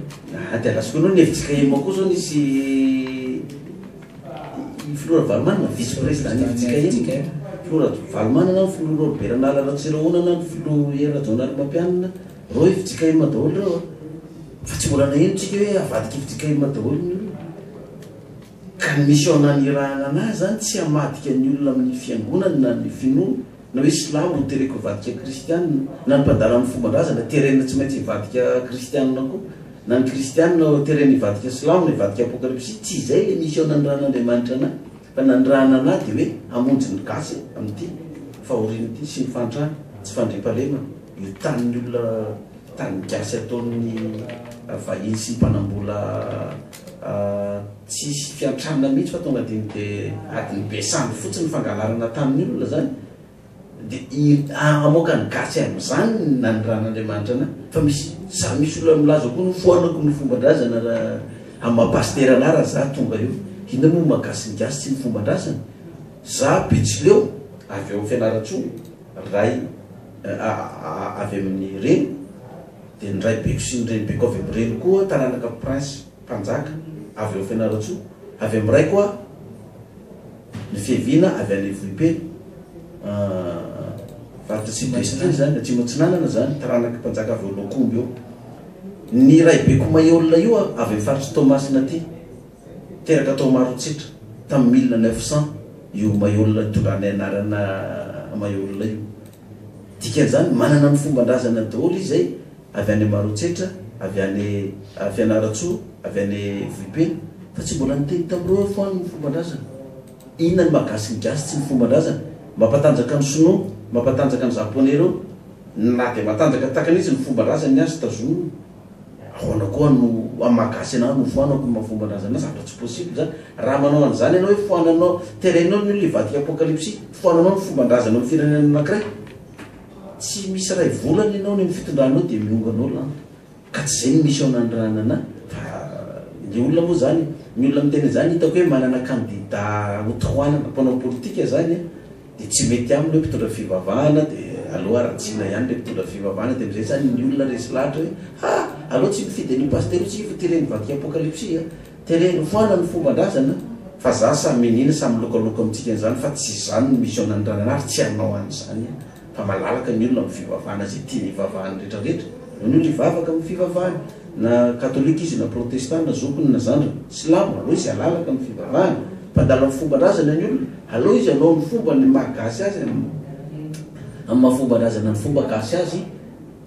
dia lasiko anao ny hevitsika ema koa zao nisy filora valomana vice président ny hevitsika ema filora valomana na ny filora beranala ratsiraona na ny filoera jonary mampianina reo hevitsika ema daholo reo fa tsy mbola naheno tsika hoe avadika hevitsika ema daholo ny olona ka ny mission nanirahana anazy zany tsy hamadika ny olona amin'ny fiangonana na ny finoana na hoe slamo hotereko hivadika kristianina na ny mpadala amin'ny fomban-drazana terena tsy maintsy hivadika kristianina koa na ny kristianina terena hivadika slamo na hivadika apocalypsie tsy izay le mission nanirahan'Andriamanitra anahy fa nanirahana anahy dia hoe hamonjy ny gasy amin'ity fahoriana ity sy ny fantrana tsy fandriam-palema io tanin'ny olona tany gasy ataon'ny vahiny sy mpanambola tsisy fiantrana mihitsy fa tonga dia adiny be samby fotsiny fangalarana tamin'ny olona zany dia amoaka ny gasy amin'izany nanirahan'Andriamanitra anahy fa misy olona milaza koa nofoanako ny fomban-drazana raha amin'ny mahapastera anahy raha za tonga eo hinona moa magasy ny gasy tsy ny fomban-drazana za bitsileo avy eo fianaratsoa ray avy amin'ny reno dia ny ray beko sy ny renybeko avy amin'ny reno koa taranaka prince mpanjaka avy eo fianaratsoa avy amiray koa ny fiaviana avy any voipe varitra sud-est zany Atsimo-Atsinanana zany taranaka mpanjaka avy Olokomby eo. Ny Raibe Komaiola io avy amin'ny faritra Tomasina aty teraka tao Marotsitra tamin'ny 1900 io Maiola tondrany anarana Maiola io. Dikan'izany manana ny fomban-drazana daholo izay avy any Marotsitra, avy any Fianaratsoa, avy any Voipe, fa tsy mbola niteny tamin'ireo foana ny fomban-drazana. Inona ny mahagasy ny gasy tsy ny fomban-drazana? Mampatanjaka ny Sinoa, mampatanjaka ny Japonais reo, na dia matanjaka takan'izy ny fomban-drazana ny azy tazono. Ahoana koa no amagasy anao no foanako ny mahafomban-drazana zavatra tsy possible zany. Raha manao an'izany ianao hoe foananao terenao ny livadika apokalypsy, foananao ny fomban-drazana amin'ny firenena anankiray. Tsy misy ray volana ianao ny fitondranao dia mionganao lany. Ka tsy izay ny misy ao anandranana. Fa ny olona moa zany, ny olona miteny zany hitako hoe manana kandida ho tohanana mpanao politika zany dia tsy mety aminy hoe mpitondra fivavahana dia aloha aratsina ihany le mpitondra fivavahana dia am'izay zany ny olona resy lahatra hoe aloha tsy mifidy an'io pasteur tsy fa tereny vadika apokalypsy tereny foana ny fomban-drazana. Fa za samy menina samy lokaloko amintsika an'izany fa tsy zany ny misy ao anandranana ary tsy hanao an'izany. Fa malalaka ny olona amin'ny fivavahana zay tia ivavahana rehetrarehetra. Ny olona ivavaka amin'ny fivavahana na katolika izy na protestant na zokony na zandra silamo aloha izy alalaka amin'ny fivavahana. Mpandala amin'ny fomban-drazana ny olona aloha izy anao ny fomba ny mahagasy azy amin'ny mahafomban-drazana ny fomba gasy azy.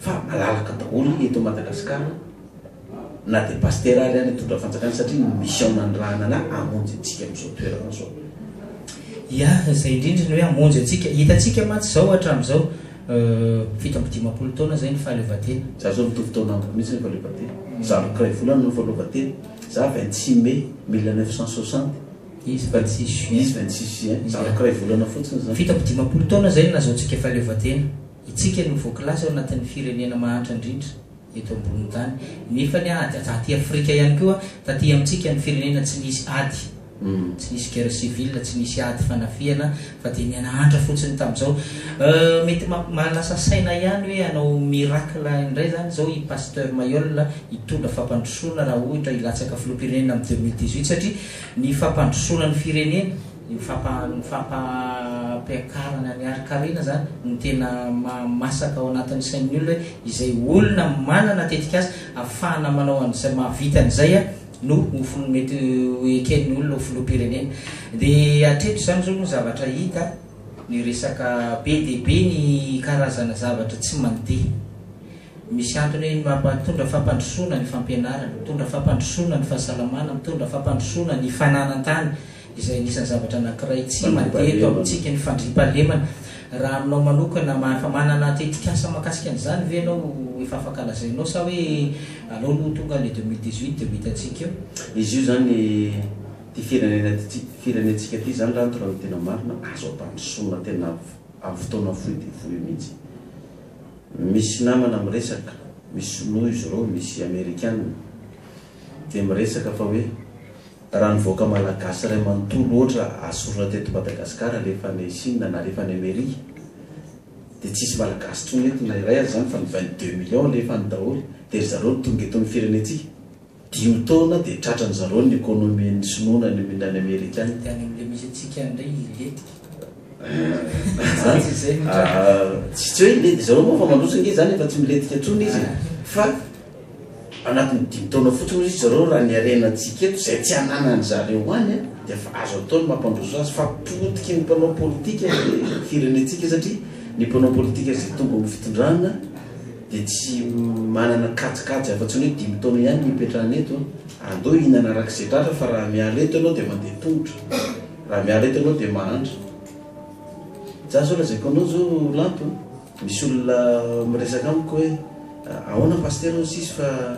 Fa malalaka daholo eto Madagasikara na dia pasteur ary any tondra fanjakana satria misy ao nandrahana na amonjy antsika amin'izao toerana zao. Ya zay indrindra ny hoe amonjy antsika hitantsika matsy zao hatramin'izao 7-10 taona zay ny fahaleovan-tena. Za zao mitovy taona amiko mihitsy ny fahaleovan-tena. Za kiray volana no fahaleovan-tena. Za 26 mai 1960. Izy 26 juin. Izy 26 juin. Za kiray volana fotsiny zany. 7-10 taona zay nahazoantsika fahaleovan-tena. Itsika no voakilasy ao anatin'ny firenena mahantra indrindra eto ambony tany. Nefa ny aty Afrika ihany koa taty amintsika ny firenena tsy nisy ady. Tsy nisy guerre civile, tsy nisy ady fanafiana fa dia nianahantra fotsiny tamin'izao. Mety mahalasa saina ihany hoe hanao miracle indray zany zao i pasteur Maiola hitondra fampandrosoana raha ohatra hilatsaka filoham-pirenena amin'ny 2018 satria ny fampandrosoana ny firenena ny fampiakarana ny ari-karena zany no tena masaka ao anatin'ny sain'ny olona hoe izay olona manana tetika azy ahafahana manao an'izay mahavitan'izay no mety eken'ny olona ho filoham-pirenena. Dia atreto zany zao no zavatra hita ny resaka be dia be ny karazana zavatra tsy mandeha. Misy antony hoe mitondra fampandrosoana ny fampianarana, mitondra fampandrosoana ny fahasalamana, mitondra fampandrosoana ny fananan-tany. Izay anisan'ny zavatra anankiray tsy mandeha eto amintsika ny fandriam-pahalemana. Raha aminao manokana manana tetikasa makasika an'izany ve ianao efa afaka lazainao sa hoe alao aloha tonga le 2018 dia hitantsika eo. Izy io zany ty firenentsika ty zany raha ny tena marina azo ampandrosoana tena amin'ny fotoana fohy dia fohy mihitsy. Misy namana miresaka, misy sinoa izy ireo, misy amerikana dia miresaka fa hoe raha nivoaka malagasy ray manontolo ohatra asorana teto Madagasikara rehefa ny Chine na rehefa ny Amerika dia tsisy malagasy trony eto na iray azy zany fa ny 22 millions lefa ny daholo dia zareo tonga eto amin'ny firenentsika 10 taona dia tratran'ny zareo ny ekonomian'ny sinoa ny amerikana. Dia any amin'ilay misy antsika indray iletika. Tsy hoe ilety zareo moa fa mandrosana zany efa tsy miletika trony izy fa anatin'ny 10 taona fotsiny izy zareo raha ny arenantsika eto izay tsy hananany zareo any dia fa azo ataony mampandroso azy fa potiky ny mpanao politika firenentsika satria ny mpanao politika izay tonga amin'ny fitondrana dia tsy manana kajikajy afa-tsy ny hoe 10 taona ihany mipetrahana eto andao hihinana arak'izay tratra fa raha miala eto ianao dia mandeha tongotra, raha miala eto ianao dia mahandra. Za zao lazaiko anao zao lanto misy olona miresaka amiko hoe ahoana pasteur ozy izy fa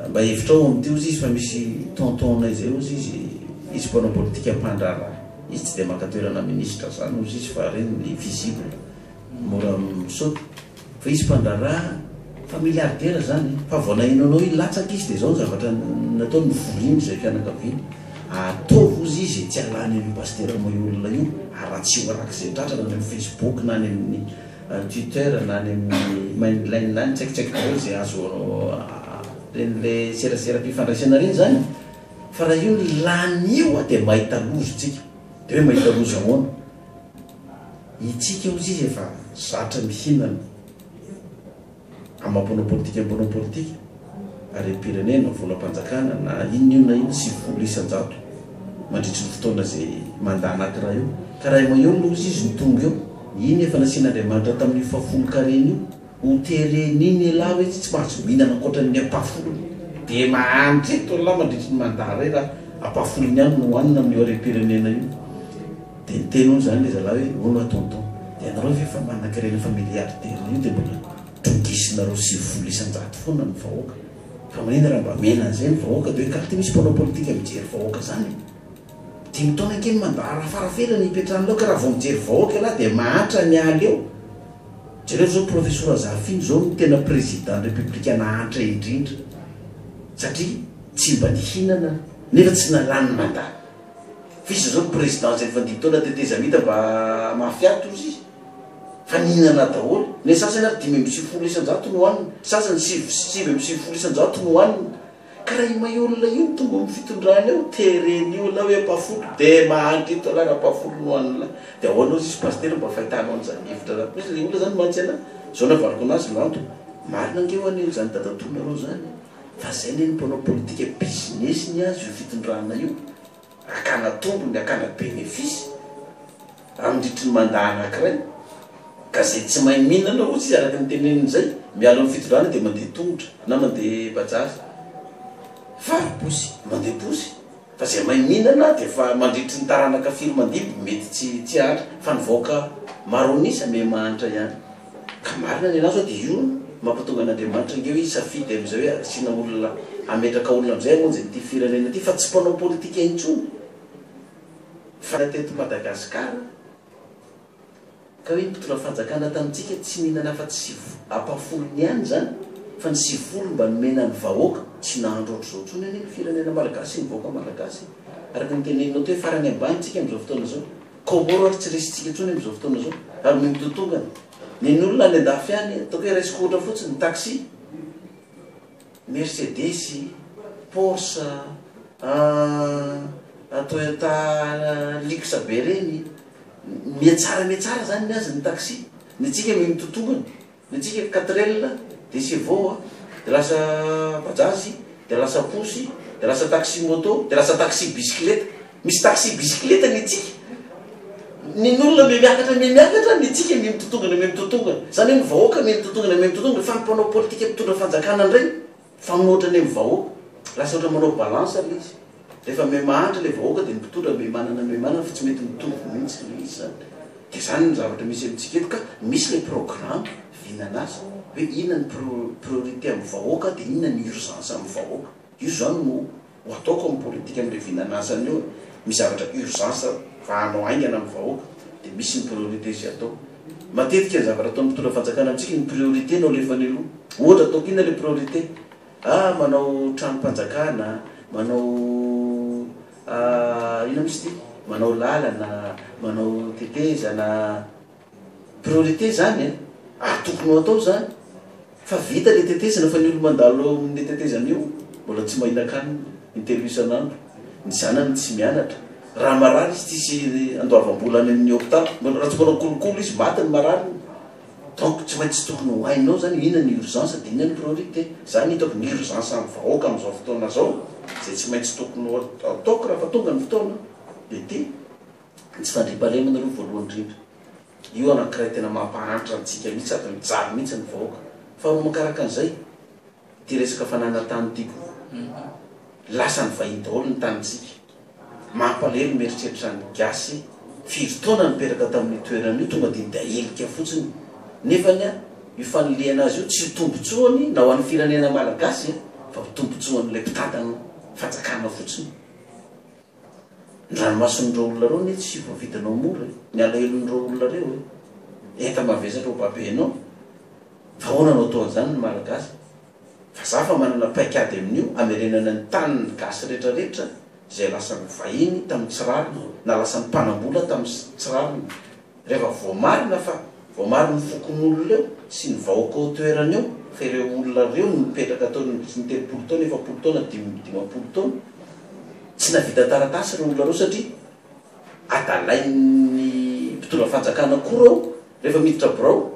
mba hevitra ao amin'ity ozy izy fa misy tontonay zay ozy izy mpanao politika ampandraraha izy tsy dia maka-toerana ministra zany ozy izy fa reny visible mora misaoty fa izy mpandraraha fa miliardera zany fa voanahinanao ilatsaka izy dia zao ny zavatra natao ny voriny zay fianakaviana ataovy ozy izy tsy alany io pasteur Maiola io raha tsy ho arak'izay tratra na any amin'ny Facebook na any amin'ny Twitter na any amin'ny mainline na any tsaikitsaiky daholo zay azo ren'le serasera-pifandraisana reny zany fa raha io ny lany io dia mahita lozo tsika de hoe mahita lozo ahoana itsika ozy izy efa zatra mihinana amamponao politika ambonao politika ary pirenena volam-panjakana na inona ino sy folo isan-jato mandritry ny fotoana zay mandaa anakiraha io ka raha eo lozy izy nitonga eo iny efa nasian'andriamanitra tamin'ny fafolo kareny io ho tereniny elahy hoe tsy mahazo mihinana ankoatra ny apafolo de mahanitra eto lahy mandritry ny mandaa ray raha apafolony ihany no hoanina amin'ny are-pirenena io de niteny ono zany le zalahy hoe ono atonton de anareo efa manakirena familiaritaire io de mbola tongisinareo sivifolo isan-jato foana ny vahoaka fa manina raha mba mena an'izay ny vahoaka de hoe karaha ty misy mpanao politika mijery vahoaka zany dimy taona ankeny mandaa raha farafelany hipetrahanao ka raha vao mijery vahoaka lahy de mahantra ny aly eo jereo zao professeur Zafiny zao no tena président république nahantra indrindra satria tsy mba nihinana nefa tsy nalany mandaa fisy zao président zay efa dimy taona tetezamita mba mafiato izy izy fa nihinana daholo ne sasany ary 5 isan-jato no hoanina sasany 5 isan-jato no hoanina ka raha i may olona io tonga amin'ny fitondrany eo tereny io la hoe apafolo de mahantra ito lahy raha apafolo no hoanina lahy de ahoanao izy pasteur mba fahitanao an'izany hevitra raha misy le olona zany mantsy ana zao navariko anazy lanto marina angeo an'io zany dadantonareo zany fa zay ne ny mpanao politika business ny azy io fitondrana io akana tombony akana bénéfice amindritry ny mandaa anankiray ka zay tsy mahay mihinana ozy izy araka ny tenenin'izay miala amin'ny fitondrana de mandeha tongotra na mandeha bajazy fa posy mandeha posy fa zay mahay mihinana de fa mandritry ny taranaka firy mandiby mety tsy hatra fa nivoaka maronisa me mahantra ihany ka marina ny anazy ao de io mampatonga an'andriamanitra ngeo izy safidy am'izay hoe asina olona ametraka olona am'izay amonjy ty firenena ty fa tsy mpanao politika intsony fa teto Madagasikara ka hoe mpitondra fanjakana tamitsika tsy mihinana fa tsy apafolony ihany zany fa ny 10 mba nomena ny vahoaka tsy nahandro ohatr' zao tsony any ny firenena malagasy ny vahoaka malagasy araka ny teneninao to hoe farany ambanitsika am'izao fotoana zao komoro ary tsy resitsika tsony am'izao fotoana zao ary mitotongana ny olona any andafy any ataoko hoe raisiko ohatra fotsiny taxi Mercedes Porsche Toyota Lux be reny miatsara zany ny azy ny taxi ny atsika mitotongana ny atsika 4L de chevaux de lasa bajazy de lasa posy de lasa taxi moto de lasa taxi bicyclette misy taxi bicyclette ny atsika ny olona miakatra ny atsika mitotongana zany hoe mivahoaka mitotongana fa mpanao politika mitondra fanjakana ndray fa minoatra ny amin'ny vahoaka lasa ohatra manao balance ary izy rehefa me mahantra le vahoaka de mitondra me manana fa tsy mety mitombo mihitsy izy zany de zany ny zavatra misy amintsika eto ka misy le programme vinana azy hoe inona ny priorité amin'ny vahoaka de inona ny urgence amin'ny vahoaka io zany no ho ataoko amin'ny politika am'le vinanasany eo misy zavatra urgence fa hanao aingana amin'ny vahoaka de misy ny priorité sy atao matetika ny zavatra atao mitondra fanjakana amitsika ny priorité nao lefa ny aloha ohatra ataoko inona le priorité manao trano-panjakana manao ina misy ty manao lalana manao tetezana priorité zany tokony atao zany fa vita le tetezana fa ny olo mandalo amin'ny tetezana io mbola tsy mahinakanina intelo isan'andro ny zanany tsy mianatra raha marary izy tsisy andoavam-bola any amin'ny hôpitaly raha tsy manao kolokolo izy maty ny marariny donc tsy maintsy tokony hainao zany inona ny urgence de inona ny priorité zany hitako ny urgence amin'ny vahoaka am'izao fotoana zao zay tsy maintsy tokony ataoko raha fa tonga ny fotoana de ty tsy fandripalemana aloha voalohany indrindra io anankiray tena mampahantra antsika mihitsy sady mijaly mihitsy ny vahoaka fa no makaraka an'izay ty resaka fananantany tiako lasa ny vahiny daholo ny tanitsika mampalelo mieritreritra ny gasy firy-taona niperaka tamin'ny toerana io tonga de dahelika fotsiny nefa ny io fanoliana azy io tsy tombotsoany na ho an'ny firenena malagasy fa tombotsoan'ilay mpitantana fanjakana fotsiny ny ranomason'ireo olona reo ne tsy voavitanao mora ny alahelon'ireo olona reo eta mavesatra ho babenao fa honanao atao an'izany ny malagasy fa za fa manana paikady amin'io amerenana ny tany ny gasy rehetrarehetra zay lasa ny vahiny tamin'ny tsirariny na lasa ny mpanambola tamin'ny tsirariny rehefa voamarina fa voamariny fokon'olona eo sy ny vahoaka ao toerana eo fa ireo olona reo no mipetraka ataony ny 30 taona 40 taona 50 taona tsy navita taratasy ry olona reo satria adalain'ny mpitondra fanjakana koa reo rehefa miditra birao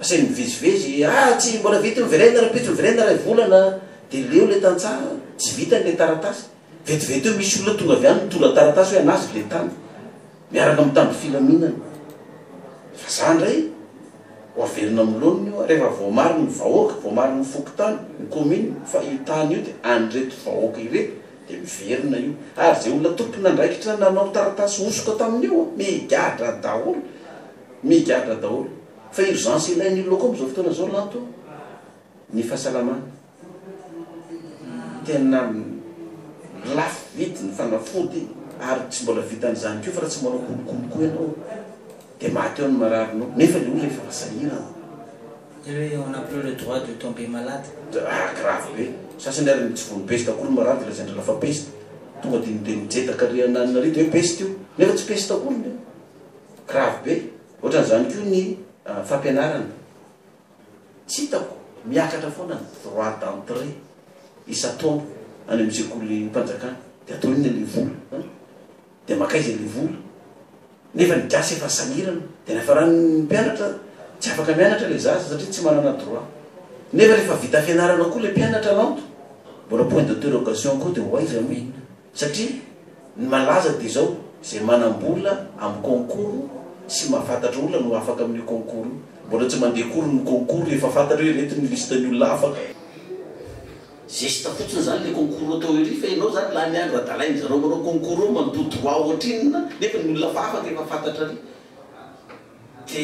asany mivezivezy tsy mbola vita miverena rapetro miverena ray volana de leo le tantsara tsy vita n'le taratasy vetivety eo misy olona tonga avy any mitondra taratasy hoe anazy le tany miaraka mitamby filaminana fa zandray hoaverina amiloniny io rehefa voamary ny vahoaka voamary ny fokontany ny commune fa io tany io de andreto vahoaka ireto de miverina io ary zay olona tompona ndraikitra nanao taratasy osoka tamin'io migadra daholo migadra daholo fa urgence ilainy io loako am'izao fotoana zao lanto ny fahasalamana tena lafo vity ny fanafody ary tsy mbola vitan'izany kio fa raha tsy manao kolokolo koa ianao de maty eo ny mararinao nefa le olona efa fasahirana on a plus le droit de tomber malade. Grave be sasany ary tsy vony peste akory marady lazandra lafa peste tonga de mijetaka riananina rito hoe peste io nefa tsy peste akory ne grave be ohatran'izany kio ny fampianarana tsy hitako miakatra foana ny droit d'entrée isa-taona any amin'ny sekoly mpanjakana de atao iny le vola de makaiza le vola nefa ny gasy efa sangirana de nafarany mpianatra tsy afaka mianatra le zaza satria tsy manana droit nefa rehefa vita fianarana koa le mpianatra lanto mbola point d'interrogation koa de hoaiza mi satria ny malaza de zao zay manam-bola amin'ny concours sy mahafantatra olona no afaka amin'ny concours mbola tsy mandeha kory ny concours efa fantatra hoe rety ny listany olona afaka geste fotsiny zany le concours atao ery fa ianao zany laha miandro adalainy zareo manao concours mandoto droit ohatrinina nefa ny olona fa afaka efa fantatra ry de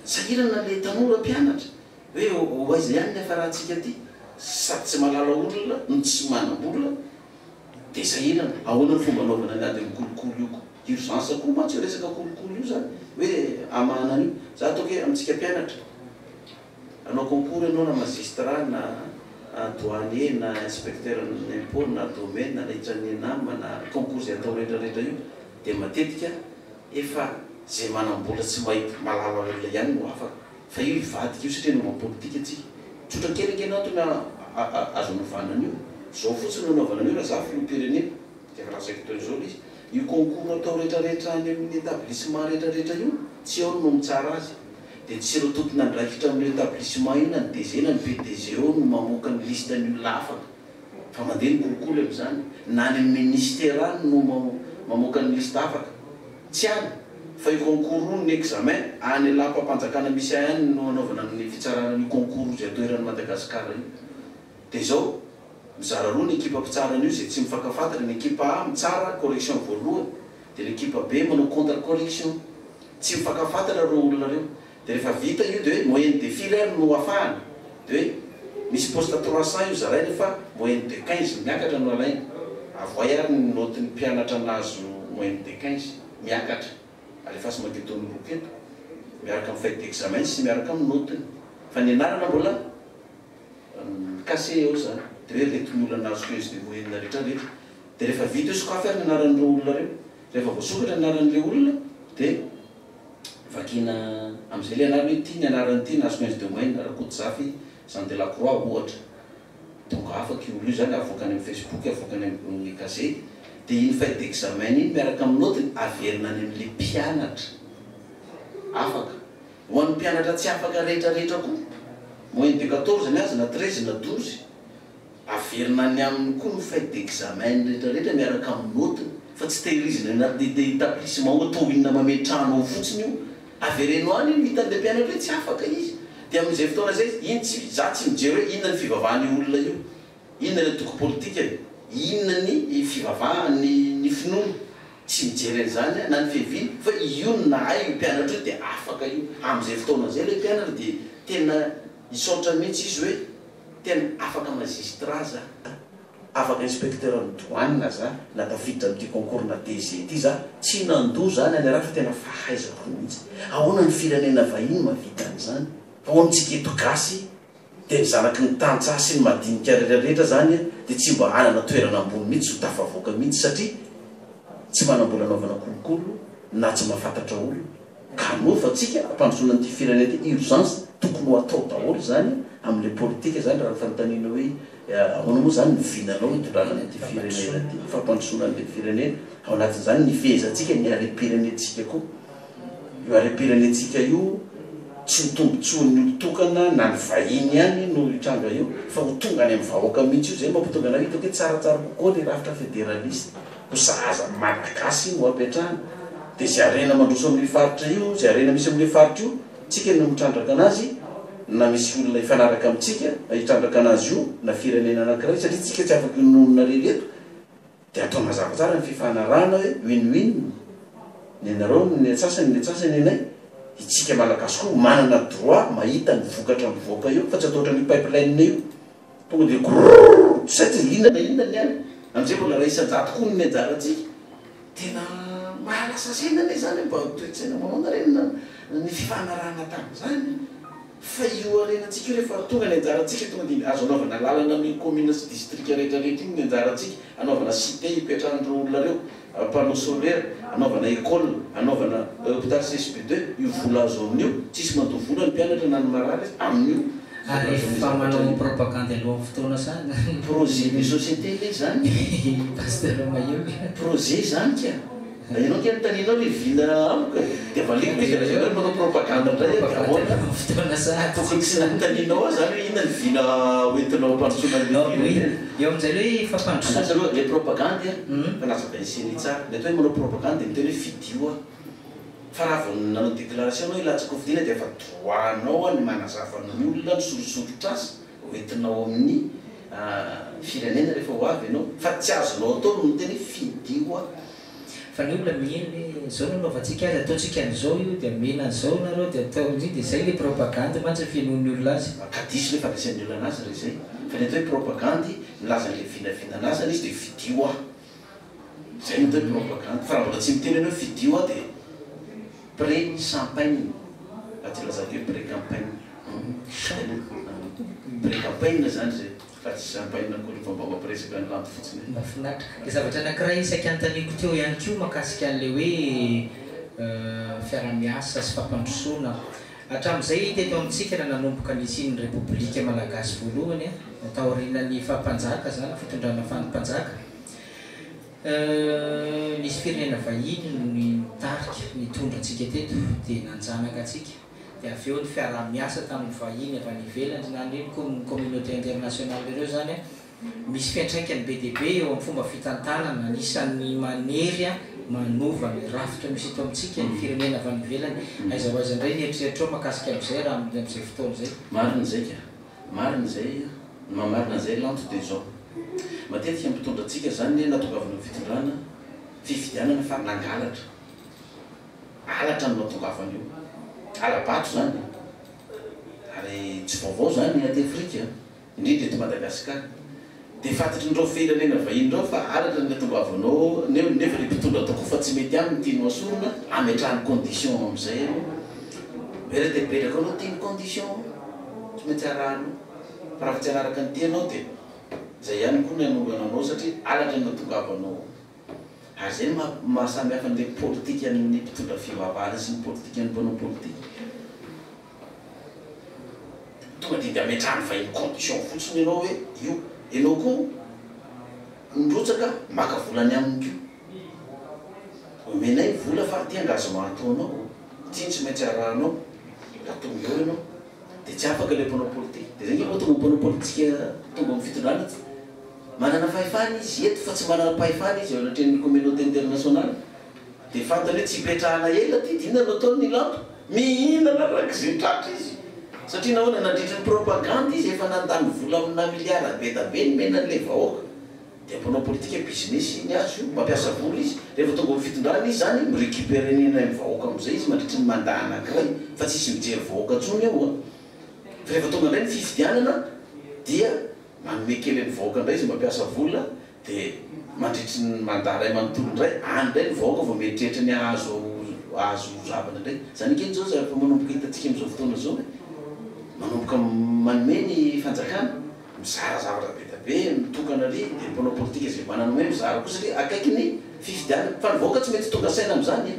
sahirana le tanora mpianatra hoe oaiza ihany ny afa rahantsika ty sady tsy malala olona no tsy manam-bola de sahirana ahoana ny fomba anaovana ny ady amin'ny kolokolo io ko urgence koa matsy resaka kolokolo io zany hoe amanana io za ataoko hoe amintsika mpianatra anao concours ianao na magistrat na douanier na inspecteur n'impôt na domaine na itran'ny nama na concours zay atao rehetrarehetra io de matetika efa zay manam-bola tsy mahita malala olona ihany no afaka fa io ivadika io satria noma politika atsika tsotra kelyky anao tona azo anaovanana io zao fotsiny anaovana io raha za filoam-pirenena de fa raha secteur zao izy io concours atao rehetrarehetra any amin'ny établissement rehetrarehetra io tsy ao no mitsara azy de tsy ireo tompona ndraikitra amin'ny établissement io na ny DG na ny PDG eo no mamoaka ny listany olona afaka fa mandeha ny kolokolo am'izany na ny ministère any no mamoaka ny liste afaka tsy any fa io concours ny examen any lampampanjakana misy any no anaovana ny fitsarana ny concours zay atoerany Madagasikara io de zao mizara roa ny ekipa mpitsarana io zay tsy mifankafantatra ny ekipa A mitsara correction voalohany de l'ekipa B manao contre correction tsy mifankafantatra reo olona reo de rehefa vita io de hoe moyenne de filaire no afahany de hoe misy poste 300 io zarainy fa moyenne de 15 miakatra no alainy avoay ary ny notin'ny mpianatra nazo moyenne de 15 miakatra alefasy maketo ny roketo miaraka amin'ny feuille d'examen sy miaraka amin'ny notiny fa ny anarana mbola cassé eo zany de hoe retiny olona nazo 15 de moyenne rehetrarehetra de rehefa vita io sokafy ary ny anaran'ireo olona reo rehefa voasokatra ny anaran'le olona de vakina am'izay le anarany hoe ty ny anarany ty nazo 15 de moyenne rakoto zafy Jean de la Croix ohatra donc afaka io olo io zany avoakany amin'ny Facebook avoakany amin'ny gazety de iny feuille d'examen iny miaraka amin'ny notiny averina any amin'le mpianatra afaka ho an'ny mpianatra tsy afaka rehetrarehetra koa moyenne de 14 ny azy na 13 na 12 averina any aminy koa ny feuille d'examen rehetrarehetra miaraka amin'ny notiny fa tsy tehirizina na de établissement atao inona mametrano ao fotsiny io averenao any iny hitan'le mpianatra hoe tsy afaka izy de amin'izay fotoana zay iny tsy za tsy mijery hoe inona ny fivavahany olona io inona ny toko politika inona ny fivavahany ny finoana tsy mijery an'izany na ny fehiviny fa io na hay io mpianatra io de afaka io amin'izay fotoana zay le mpianatra de tena isotra mihitsy izy hoe tena afaka magistrat za afaka inspecteur ny douane za natafiditra amin'ity concours na DG ty za tsy nandoa zany any araha fa tena fahaizako mihitsy ahoana ny firenena vahiny mavita an'izany ahoana tsika eto gasy de zanaky ny tantsaha sy ny madinika rehetrarehetra zany de tsy mba anana toerana ambony mihitsy ho tafavoaka mihitsy satria tsy manam-bola anaovana kolokolo na tsy mahafantatra olo ka nofa tsika ampandrosoana n'ity firenena ty urgence tokony no atao daholo zany amin'le politika zany raha fanontaniana hoe ahoana moa zany nivinanao hitondrana ty firenena ty fampandrosoana an'le firenena ao anatin'izany nifehezantsika ny arem-pirenentsika koa io arem-pirenentsika io tsy hotombontsoany olotokana na ny vahiny ihany no hitranga io fa ho tonga any amin'ny vahoaka mihitsy io zay mampitonga anao hitako hoe tsaratsara kokoa le rafitra federalista ho sahaza malagasy no ampiatrahana dia zay arena mandroso amin'le faritra io zay arena misy amin'le faritra io tsika no mitrandraka anazy na misy olona ifanaraka amintsika hitrandraka anazy io na firenena anankiray satria tsika tsy afaka nonona rereto dia atao mazava tsara ny fifanarahana hoe win-win ny anareo ny atsasany anay itsika malagasy koa manana droit mahita ny vokatra mivoaka io fa tsy atao ohatran'ny pipeline io tonga dia satria inana ny any am'izay mbola ray isan-jato koa ny anjaratsika tena mahalasa saina zany mba toetsaina manao na reny ny fifanarahana tamin'izany fa io arenantsika io rehefa tonga ny anjaratsika tonga dia azo anaovana lalana ny commune sy district rehetrarehetra iny ny anjaratsika anaovana cité hipetrahan'ireo olona reo panneau solaire anaovana école anaovana hôpital CSP2 io vola azo amin'io tsisy mandoa vola ny mpianatra na ny marary amin'io fa manao propagande alohan'ny fotoana zany projet de société le zany pasteur maio projet zany ka ianao ka nytaninao le vina amiko dia valiko izy manao propagande ndray fotoana zany tokony sy nanytaninao zany hoe inona ny vina hoentinao ampandrosoana eo amin'izay hoe fampandrosoana aloha le propagande fa nazaka iseny tsara le atao hoe manao propagande miteny hoe fidioa fa raha vao nanao déclaration anao ilatsaka fidina dia efa droanao ny manazavana ny olona ny sorosoritra azy hoentinao amin'ny firenena rehefa ho avy ianao fa tsy azonao atao no miteny fidioa fa ny olona miheny hoe zao no anaovantsika azy ataontsika an'izao io dia mena an'izao nareo dia atao izy dia zay le propagande mantsy fienoan'ny olona azy ka diso le fampiasan'ny olona anazy re zay fa ny atao hoe propagande milazan'le vinavinana azy izy dia fidioa zay no atao hoe propagande fa raha mbola tsy miteny anao fidioa dia pré campagne aty lazako hoe pré campagne pré campagne zany zay fa tsy campagne koa rehefa mba mampiresaka ny lanto fotsiny mahafinaritra dia zavatra anankiray isaky antaniko teo ihany koa mahakasika an'le hoe fiara-miasa sy fampandrosoana hatramin'izay teto amintsika na nanomboka nisy ny repoblika malagasy voalohany atao aorianan'ny fampanjaka zany fitondrana fampanjaka nisy firenena vahiny no nitarika nitondra antsika teto dia nanjanaka atsika dia avy eo ny fiara-miasa tamin'ny vahiny avy any ivelany na ny communauté internationale ireo zany misy fiantraikany be dia be eo amin'ny fomba fitantanana anisan'ny manery manova ny rafitra misy eto amintsika ny firenena avy any ivelany aiza ho aiza indray ny eritreritrao mahakasika amin'izay raha amin'izay fotoana zay marina zay ka marina zay mamarina zay lanto dia zao matetika mpitondra antsika zany natongavana fitondrana fifidianana fa nangalatra alatra no natongavana io alabato zany ary tsy vaovao zany aty Afrika indrindra eto Madagasikara dia fantatry ndreo firenena vahiny ndreo fa alatra ny natongavanao nefa le mpitondra tokoa fa tsy mety aminy tiano asorona ametrahany condition amin'izay hoe dia beraka anao tiany condition tsy maintsy arahano fa raha fa tsy anaraka ny tianao dia zay ihany koa ny anovananao satria alatra ny natongavanao ary zay mahasamy hafa n'le politika amin'ny mpitondra fivavahana sy ny politika ny mpanao politika tonga dia ametrahany vahiny condition fotsiny ianao hoe io ianao koa ndrotsaka maka volany aminy ko omenay vola fa ty engagement ataonao tsy tsy maintsy arahanao atonga eo ianao dia tsy afaka le mpanao politika dia zay ngefa tonga mpanao politika tonga amin'ny fitondrana manana fahefana izy eto fa tsy manana pahefana izy eo anatrehan'ny communauté internationale dia fantany hoe tsy hipetrahana ela ty dina no ataony ny lampo mihinana rak'izay tratra izy satria nahoana nandritra ny propagande izy efa nandany vola amina miliara be da be ny mena n'le vahoaka dia mpanao politika business ny azo io mampiasa vola izy rehefa tonga amin'ny fitondrana izy zany mirécupérer ny vahoaka amin'izay izy mandritry ny mandaha anankiray fa tsisy mijery vahoaka tsony eo fa rehefa tonga indray ny fifidianana dia manome kely ny vahoaka indray izy mampiasa vola dia mandritry ny mandaha ray manontolo indray any indray ny vahoaka vao mieritreritra ny azo zavana indray zany keny zao za efa manomboka hitantsika amin'izao fotoana zao manomboka manome ny fanjakana mizara zavatra be da be mitokana ary dia mpanao politika izay manana hoe mizara koa satria akaiky ny fifidianana fa ny vahoaka tsy mety tonga saina amin'izany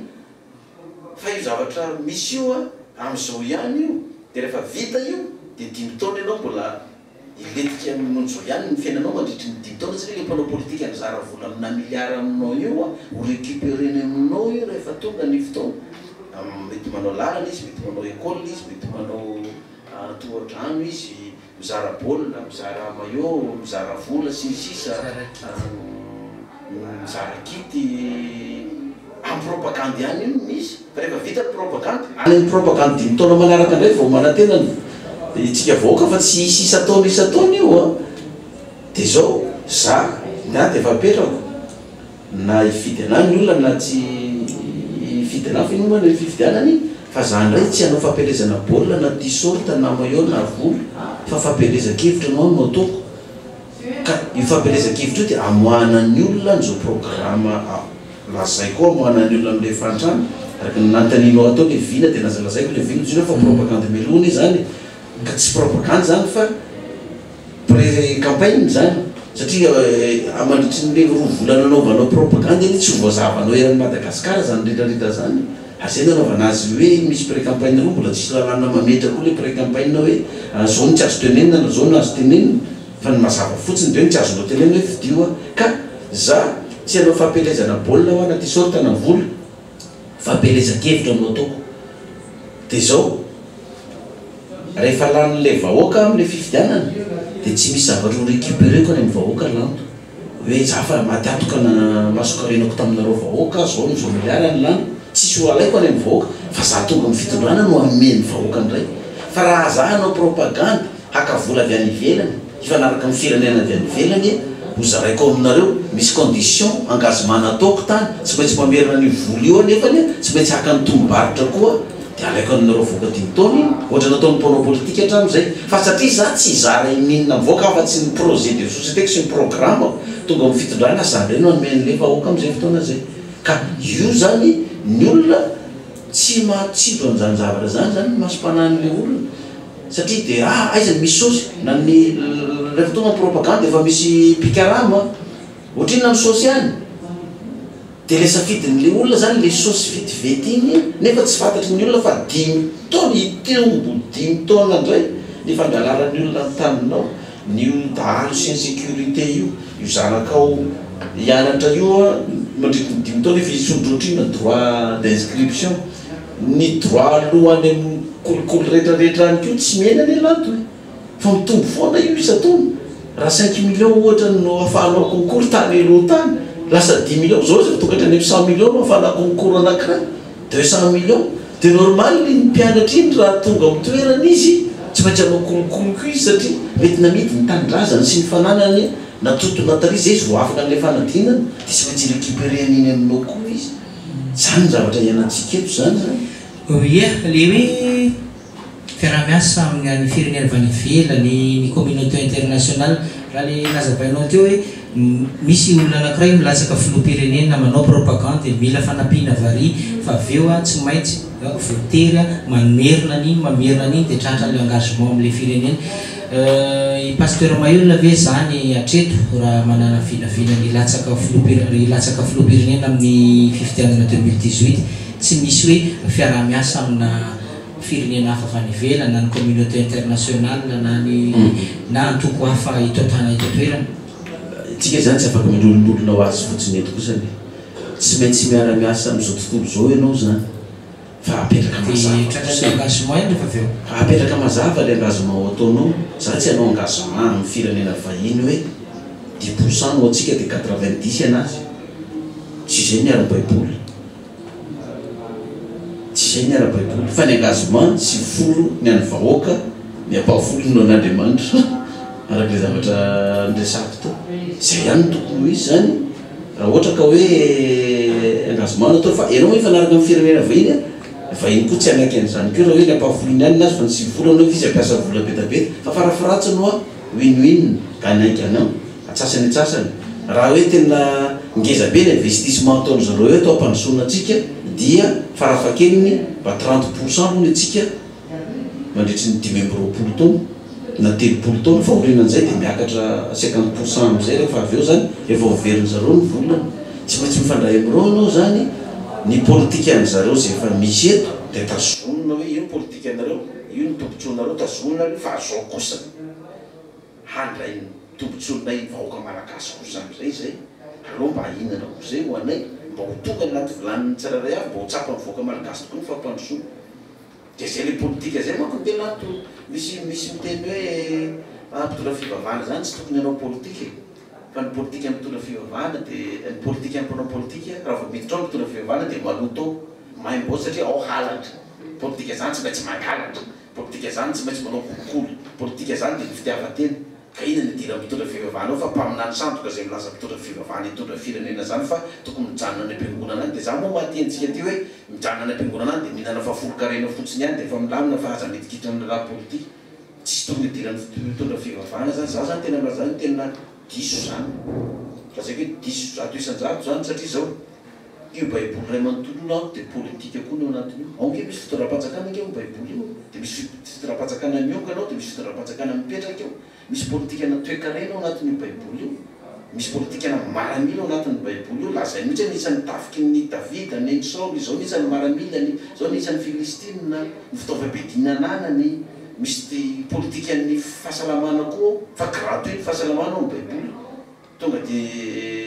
fa io zavatra misy io amin'izao ihany io dia rehefa vita io dia 5 taona ianao mbola iletika amin'n'zao ihany ny fiainanao mandritry ny 5 taona satria le mpanao politika mizara vola amina miliara aminao io a ho récupéreny aminao io rehefa tonga ny fotoana mety manao lalana izy mety manao école izy mety manao tohatrano izy mizara baolina mizara maillot mizara vola sisa mizara kity propagande ihany io misy fa rehefa vita ny propagande any propagande 5 taona manaraka indray vao manantenany itsika vahoaka fa tsy isa-taona io a dia zao za na dia efa apetrako na ifidy anany ny olona na tsy ifidy anany finomana ny fifidianany fa za ndray tsy hanao fampelezana baolina na t-shirt na maillot na vola fa fampelezan-kevitra anao no ataoko ka io fampelezan-kevitra io dia amohanany olona n'izao programme lazay koa amohanany olona amin'ilay fantrano araka nantaninao atao le vina dia nazalazaiko le vina zina fa propagande melony zany ka tsy propagande zany fa pré-campagne zany satria amandritry nle roa volana anaovanao propagande iny tsy voazavanao eran'ny Madagasikara zany rehetrarehetra zany azay nanaovana azy hoe misy pré-campagne roa mbola tsisy lalàna mametra koa le pré-campagne hoe zao no tsy azo tenenina na zao no azo tenenina fa ny mazava fotsiny de hoe tsy azonao tenenina hoe fidioa ka za tsy hanao fampelezana baolina ho ana t-shirt na vola fampelezan-kevitra no ataoko dia zao rehefa lan'le vahoaka amin'le fifidianana dia tsy misy zavatra ho récupéreko any amin'ny vahoaka lanto hoe za fa matiatoka na masokarenako taminareo vahoaka zao no zao miliara ny lano tsisy ho alaiko any amin'ny vahoaka fa za tonga amin'ny fitondrana no ameny vahoaka ndray fa raha za hanao propagande haka vola avy any ivelany ifanaraka amin'ny firenena avy any ivelany ho zaraiko aminareo misy condition engagement nataoko tany tsy maintsy mamerina ny vola io anefany tsy maintsy haka ny tombobaritra koa dia alaiko aminareo voaka 5 taona iny ohatra nataon'ny mpanao politika hatramin'izay fa satria za tsy hizara ininona mivoaka fa tsy ny projet de société sy ny programme tonga amin'ny fitondrana za ndray no anomen'le vahoaka amin'izay fotoana zay ka io zany ny olona tsy mahatsidro an'izany zavatra zany zany masom-panan'le olona satria dia aizany misy sosy na ny rehefa tonga ny propagande efa misy pikarama ohatriny na ny sosy any dia le safidin'le olona zany le sosy vetivety iny nefa tsy fantatry ny olona fa 5 taona itombo 5 taona indray ny fangalaran'ny olona ny taninao nio dahalo sy insécurité io zanakao hianatra io a mandritry ny 5 taona efa isondrotrina droit d'inscription ny droit alohany amin'ny kolokolo rehetrarehetra any kio tsy miaina ny lanto hoe fa mitombo foana io isa-taona raha 5 millions ohatra no ahafahanao concours tany aloha tany lasa 10 millions zao zay tokatra ny 100 millions no ahafahana concours anankiray dia 100 millions dia normal ny mpianatra iny raha tonga amin'ny toerana izy tsy maintsy anao kolokoloko izy satria mety namidy ny tanindrazany sy ny fananany natotona tarizy izy vo afaka n'ilay fanadinana dia tsy maintsy récupéren'iny aminao koa izy zany zavatra ianantsika eto zany zany ia le hoe fiarah-miasa amin'ny firenena avy any ivelany ny communauté internationale raha le nazavainao teo hoe misy olona anankiray milatsaka filoham-pirenena manao propagande mila fanampiana vary fa avy eo tsy maintsy voatery mamerina an'iny dia tratra le engagement amin'ilay firenena i pasteur Maïolina ve zany atreto raha manana vinavina ny latsaka filoham-pirenena amin'ny fifidianana 2018 tsy misy hoe fiarah-miasa amina firenena hafa avy any ivelany na ny communauté internationale na antoko hafa itoatana itotoerana tsika zany tsy afaka milololona ho azy fotsiny eto kosany tsy maintsy miara-miasa amin'izao tontolo zao ianao zany fa apetraka apetraka mazava le engagement ataonao za tsy hanao engagement amin'ny firenena vahiny hoe 10% no atsika dia 90 anazy tsy zay ny ara-baiboly fa ny engagement sy folo ny any vahoaka ny ampahafolo no an'Andriamanitra arak'le zavatra ndresako to zay ihany tokony izy zany raha ohatra ka hoe engagement natao fa ianao hoe fanaraka amin'ny firenena vahiny koa tsy anaiky an'izany keo raha hoe ny ampahafolony ihany nazy fa ny sivy anao izy ampiasa vola betabeta fa farafaratsiny hoa win-win ka anaiky anao atsasany raha hoe tena ngeza be ny investissement ataony zareo hoe atao ampandrosoana atsika dia farafakeliny mba 30% moa ny atsika mandritry ny 5 taona na 3 taona fa orinan'izay dia miakatra 50% amin'izay rehefa avy eo zany efa overiny zareo ny volana tsy maintsy mifandray amin'ireo anao zany ny politika an'zareo zay efa misy eto dia tazonina hoe io ny politika anareo io ny tombontsoanareo tazonareo fa azao kosa handray tombontsoanay vahoaka malagasy kosa zany zay aloha mba inana ko zay ho anay mba ho tonga anaty vilaniny tsiraray avy mba ho tsapa mivoaka malagasy tokoa ny fampandrosoana de zay le politika zay manko tena misy miteny hoe mpitondra fivavahana zany tsy tokony anao politika fa ny politika mitondra fivavahana de ny politika mpanao politika raha vao miditra ao mitondra fivavahana de maloto mahay mbo satria ao halatra politika zany tsy maintsy mangalatra politika zany tsy maintsy manao kolokolo politika zany de ny fitiavatena ka ina ny dira mitondra fivavahana ao fa mpaminany sandoka zay milaza mitondra fivavahana hitondra firenena zany fa tokony mijanona any am-piangonana any de za moa mahatentsika ty hoe mijanona any am-piangonana any de mihinana fafolo-karena fotsiny any de efa milamina fa aza mitikitra amin'ny raha politika tsisy tokony dirany mitondra fivavahana zany za zany tena milaza ny tena diso zany fa zay hoe diso zato isan-jato zany satria zao io baiboly ray manontolo ao de politika koa no anatin'io ao nge misy fitondram-pajakana nge baiboly io de misy fitondram-pajakana miongana ao de misy fitondram-pajakana mipetraka eo misy politika na toe-karena ao anatin'io baiboly io misy politika na maramila ao anatin'ny baiboly io lazay mihitsy anisan'ny tafiky ny davida ny saoly zao nisan'ny maramilany zao nisan'ny filistina ny fitaova-bedinananany misy ty politika ny fahasalamana koa fa gratuit ny fahasalamana ao ny baiboly tonga de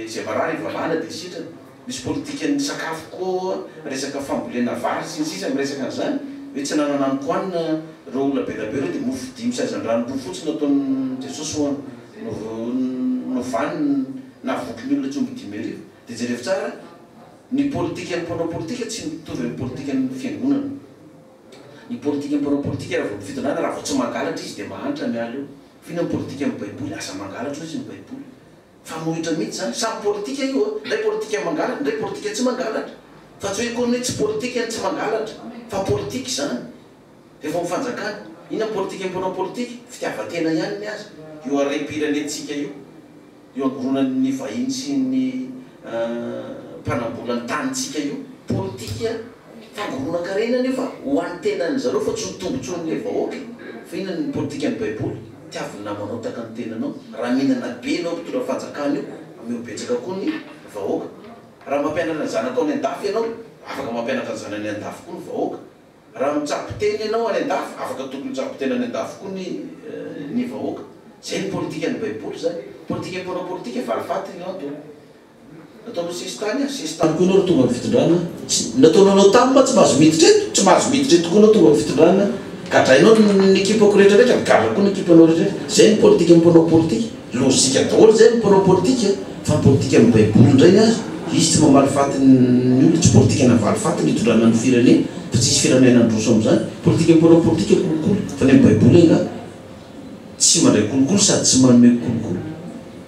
zay marary ivavahana de sitrany misy politika ny sakafo koa resaka fambolena vary sy ny sisa miresaka an'izany hoe tsy nanananiko anina reo olona be rabe reo de mofo dimy sazan-dranobo fotsiny ataon'ny jesosy ho no vaniny na voky ny olona tsy omby dimy arivo de jerevy tsara ny politika ny mpanao politika tsy mitovy amin'ny politika ny fiangonana ny politika ny mpanao politika raha vao fitondrana raha vao tsy mangalatra izy de mahanitra miala eo fina ny politika amin'ny baiboly asa mangalatra izy ny baiboly famohitra mihitsy zany samy politika io ndray politika mangalatra ndray politika tsy mangalatra fa tsy hoe koa tsy politika ny tsy mangalatra fa politika zany efa mifanjakana ina politika mpanao politika fitiavatena ihany ny azy io arem-pirenentsika io angoronan'ny vahiny sy ny mpanambolan'ny tanitsika io politika fangoronan-karenany io fa ho an'ny tenany zareo fa tsy hotombotson'ny vahoaka fa ina ny politika ny baiboly tiaviny namanao taka ny tenanao raha mihinana be anao mpitondra fanjakana io miobetsaka koa ny vahoaka raha mampianatra ny zanaka ao any an-dafy ianao afaka mampianatra ny zanany an-dafy koa ny vahoaka raha mitsapoteny ianao any an-dafy afaka tokony mitsapotena any an-dafy koa ny vahoaka zay ny politika ny baiboly zany politika mpanao politika valifaty no atao nataonao sesitany sesitany koa anao tonga ny fitondrana nataonanao tamy ma tsy mahazo miditra eto tsy mahazo miditra eto koa anao tonga ny fitondrana gadrainao ny ekipako rehetrarehetra migadra koa ny ekipanao rehetrarehetra zay ny politika mpanao politika lozika daholo zay ny mpanao politika fa ny politika amin'ny baiboly indray azy izy tsy mamalifaty ny olo tsy politika na valifaty ny hitondrana ny firenena fa tsisy firenena androso am'izany politika mpanao politika kolokolo fa ny amin'ny baiboly nga tsy mandray kolokolo sady tsy manome kolokolo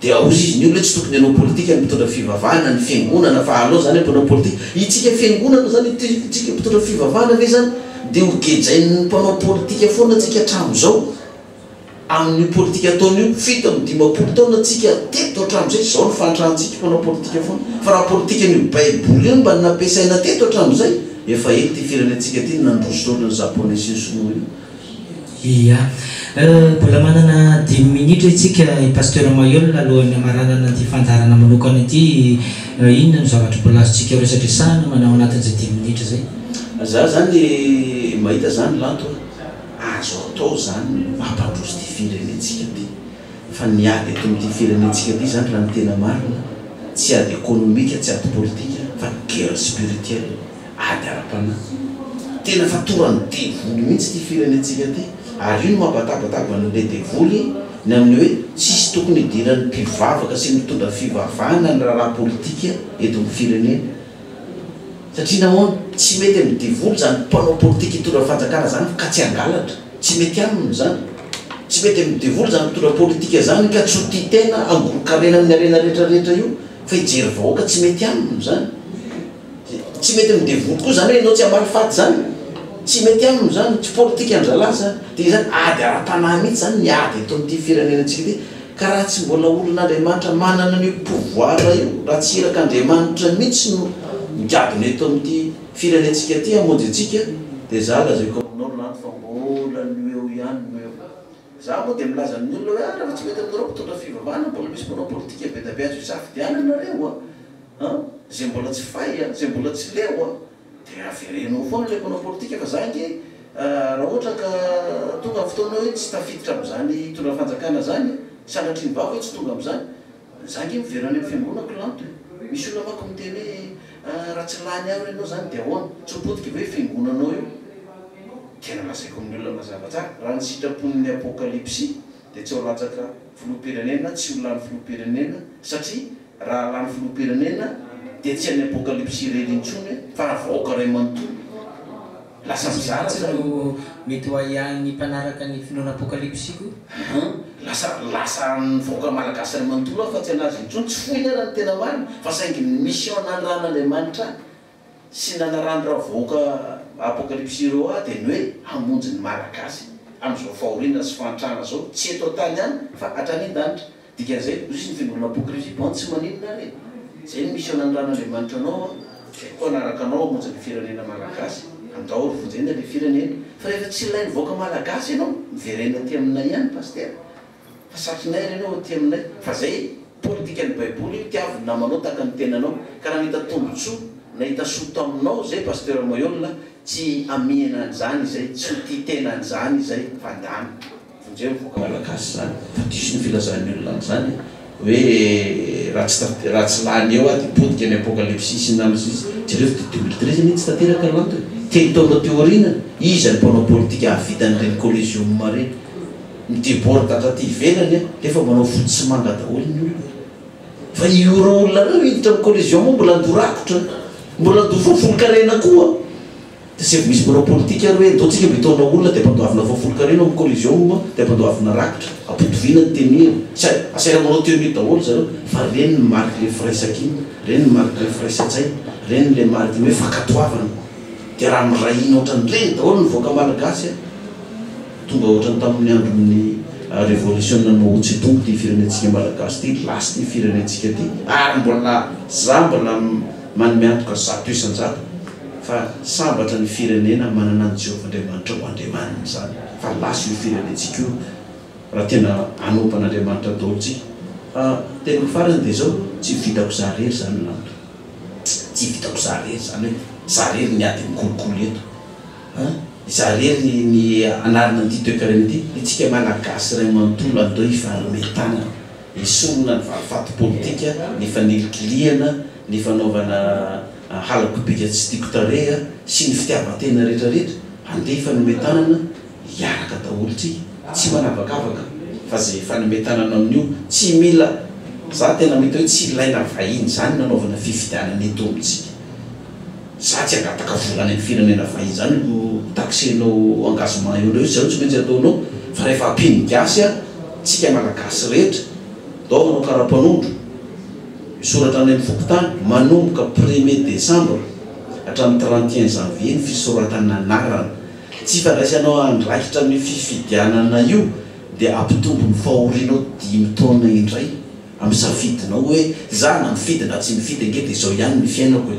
de aozy izy ny olo hoe tsy tokony anao politika ny mitondra fivavahana ny fiangonana fa alao zany mpanao politika itsika fiangonana zany itsika mitondra fivavahana ve zany de ho gejain'ny mpanao politika foana atsika hatramo zao amin'ny politika ataon'io fito amin'ny dimapolo taona atsika teto hatramo zay zao ny fantrahantsika mpanao politika foana fa raha politika ny baiboly io mba nampiasaina teto hatramo zay efa ely ty firenentsika ty nandroso taona ny japonais sy ny sinoa io ia mbola manana 10 minitra itsika pasteur Mayol alohan'ny amaranana ty fandarana manokana ity inona ny zavatra mbola azontsika resadresahana manao anatin'izay 10 minitra zay za zany mahita zany lanto azo atao zany mampandroso ty firenentsika ty fa niady eto am'ty firenentsika ty zany raha ny tena marina tsy ady économique tsy ady politika fa guerre spirituelle ady ara-pana tena fa torany devoly mihitsy ty firenentsika ty ary io no mampatabataba n'le devoly ny amin'ny hoe tsisy tokony idiran'ny mpivavaka sy mitondra fivavahana ny raha politika eto amin'ny firenena satria namoa tsy mety amin'ny devoly zany mpanao politika hitondra fanjakana zany ka tsy angalatra tsy mety aminy zany tsy mety amin'ny devoly zany mitondra politika zany ka tsy ho ty tena angolo-karena amin'ny arena rehetrarehetra io fa hijery vahoaka tsy mety aminy zany tsy mety amin'ny devoly koa zany hoe ianao tsy amalifaty zany tsy mety aminy zany tsy politika andrala zany de zany ady ara-panahy mihitsy zany niady eto amin'ity firenenantsika ty ka raha tsy mbola olon'Andriamanitra manana ny pouvoir io raha tsy iraka Andriamanitra mihitsy no migadona eto amin'ity firenentsika ty amonjy atsika de za lazako aminao lany fa mbola ny eo ihany no eo za moa de milaza ny olona hoe raha tsy mety aminareo mitondra fivavahana mbola misy mpanao politika be da be azo isafidiananareo zay mbola tsy fay zay mbola tsy leo de averenao foana le mpanao politika fa za nge raha ohatra ka tonga fotoana hoe tsy tafiditra am'izany tondra fanjakana zany sanatry ny vava hoe tsy tonga am'izany zangy miverany amin'ny fiangonako lanto misy olona mako miteny hoe raha tsy lany aho renao zany de ahoana tsy hopotika ve fiangonanao io tena lazaiko amin'ny olona mazava tsara raha ny sitrapon'ny apokalypsy de tsy ho latsaka filoam-pirenena tsy ho lany filoam-pirenena satria raha lany filoam-pirenena de tsy any apokalypsy relintsony fa avaoka ray manontolo lasa mizara no mety ho ihany mpanaraka ny finoana apokalypsiko lasa nivoaka malagasy ray manontolo fa tsy anazy intsony tsy foiny ara ny tena marina fa saingy ny mission nanran'Andriamanitra sy nanarany raha voaka apokalypsy ireo de ny hoe hamonjy ny malagasy am'izao fahoriana sy fantrana zao tsy eto tany any fa hatrany an-danitra dikan'izay izy ny fiangonana apokalypsy bon tsy maninona reny zay ny mission nanran'Andriamanitra anao zay koa anaraka anao hamonjy ny firenena malagasy andaory vonjena le firenena fa rehefa tsy ilay nivoaka malagasy ianao miverena ty aminay ihany paster fa satrinay renao ty aminay fa zay politika ny baiboly tiavy namanao taka ny tenanao ka raha nahita tombotsoa nahita soto aminao zay paster Moyola tsy amiana an'izany zay tsy ho ty tena an'izany zay fandany vonjeo mivoaka malagasy zany fa diso ny filazan'ny olona an'izany hoe raha tsy lany eo ady politika ny apokalypsy sy namsy jereo de 2013 ny tsy tanteraka lanto telo taona teoriana izy ny mpanao politika avitan'ireny collégium reny midibord tatraty ivelany lefa manao foty sy manga daholo ny olona fa ioro olona reo hiditra amin'ny collégium mbola andorakotra mbola andofofolo-karena koa de se misy mpanao politika ro hoe ndaotsika mitaona olona de ampandoavina fofolo-karena amin'ny collégium de ampandoavina rakotra apotovina ny tenina asaira manao teonia daholo zareo fa reny ny mariky le firaisakiny reny ny mariky le firaisatsay reny le mariky ny hoe fakatoavana de raha mirahina ohatrany reny daholo nyvoaka malagasy tonga ohatrany tamin'ny andron'ny révolution naotsy tongo ty firenentsika malagasy ty lasy ty firenentsika ty ary mbola za mbola manome antoka zato isan-jato fa sambatra ny firenena manana ny Jehovah-Andriamanitra ho andriamaniny zany fa lasy io firenentsika io raha tena anompan'Andriamanitra daholontsika teniko farany de zao tsy vitako za rery zany lanto tsy vitako za rery zany hoe za rery ny ady mikolokolo eto za rery ny anarina nyty toekareny ity itsika malagasy ray manontolo andeo hifarometana isonona ny valivaty politika ny fanelikiliana ny fanaovana halakobika tsy tiako tarea sy ny fitiavatena rehetrarehetra andeha hifanometanana hiaraka daholotsika tsy manavakavaka fa zay fanometanana amin'io tsy mila za tena mety hoe tsy ilaina vahiny zany nanaovana fifidianana eto amitsika za tsy angataka volany ny firenena vahiny zany no taxenao engagement eo leo zao tsy maintsy ataonao fa rehefa ampiny gasy tsika malagasy rehetra dao manao karapanondro misoratra any amin'ny fokotany manomboka 1er décembre hatramin'ny 31 janvier ny fisoratana anarana tsy fandraisanao andraikitra amin'ny fifidianana io de ampitombo ny fahorianao 5 taona indray amin'ny safidinao hoe za na mifidy na tsy mifidy ange de zao ihany ny fiainako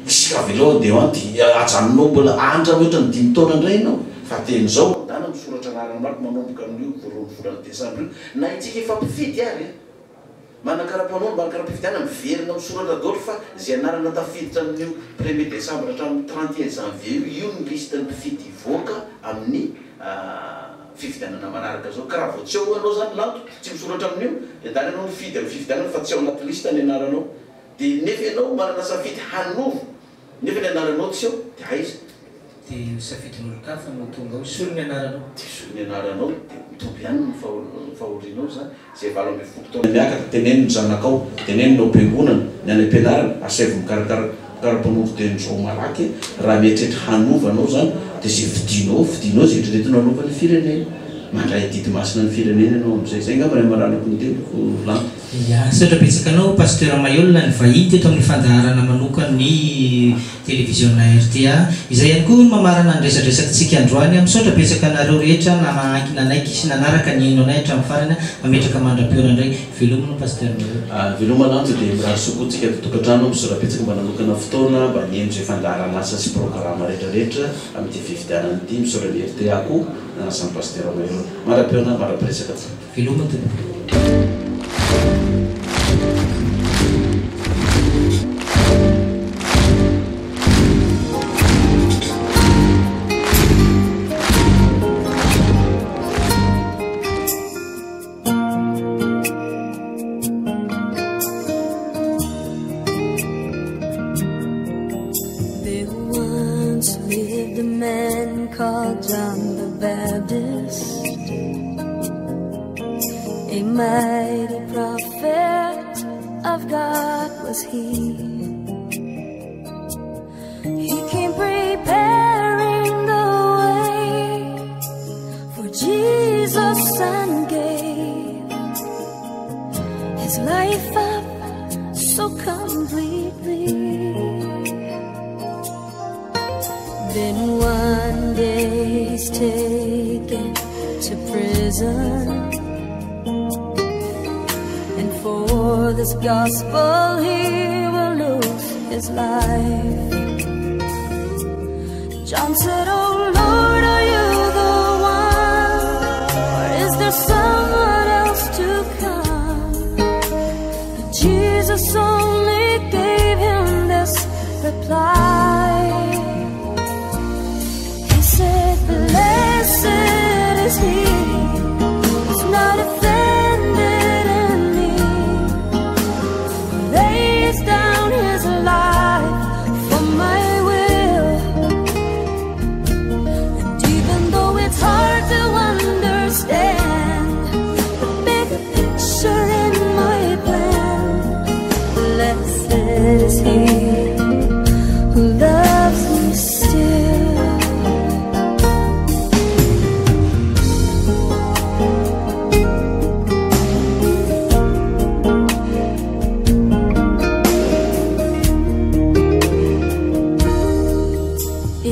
iskavelo de ajanonao mbola andra oatra ny 5 taona indray ianao fa teny zao dana misoratra anarana maro manomboka amin'io voalohany volana décembre io na itsika efa mpifidy ary manakarapanao mba karapifidiana miverina misoratra daholo fa zay anarana tafiditra amin'io 1er décembre hatramin'ny 31 janvier io ny liste ny mpifidy ivoaka amin'ny fifidianana manaraka zao karaha vao tsy eo anao zany lanto tsy misoratra amin'io dany anao mifidy amin'ny fifidianana fa tsy ao anaty liste ny anaranao de nefa ianao manana safidy hanovo nefa ny anaranao tsy eo de aiza de safidin'olo-kafa no tonga ao solo ny anaranao de solo ny anaranao de mitombo ihany ny fahorinao zany zay valo amby folo taona miakatra teneniny zanakao teneniny am-piangonana ny any am-pianarana asaivo mikarakarapanondro tenizao malaky raha mieritreritra hanovanao zany de zay vidinao zay retreretino anaova ny firenena mandray didy masina ny firenena anao am'izay zay ngamba ray maranako ny teloko lanto sotra betsaka anao pasteur Mayola ny vahiny teto amin'ny fandaharana manokana ny télévision na RTA izay ihany koa mamarana ny resadresakantsika androany misaotra betsaka anareo rehetra namankina anaiky sy nanaraka ny ino anay hatramin'ny farany mametraka mandra-piora indray velomino pasteur Mayola veloma lanto de miraha sokotsika totokatrano misaotra betsaka mba nanokana fotoana mba niendro zay fandaharana asa sy programme rehetrarehetra amin'ity fifidianana ity misaotra ny RTA koa nanasany pasteur Mayola mandra-piona mandra-piresaka velomino called John the Baptist, a mighty prophet of God was he. He came preparing the way for Jesus and gave his life up so completely. Then one day he's taken to prison, and for this gospel he will lose his life. John said, "Oh Lord, are you the one, or is there someone else to come?" But Jesus only gave him this reply. He said, "Blessed is he who's not offended in me, who lays down his life for my will." And even though it's hard to understand the big picture in my plan, blessed is he who loves me still.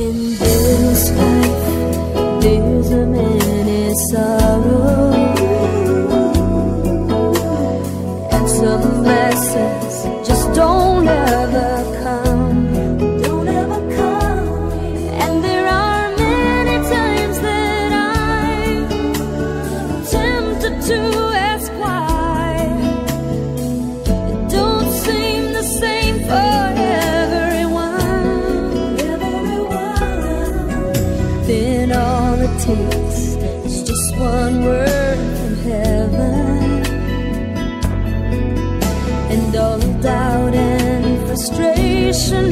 In this life there's a many sorrow, and some blessings just don't ever come. And there are many times that I'm tempted to ask why it don't seem the same for everyone. Then all it takes is just one word from heaven, and all doubt and frustration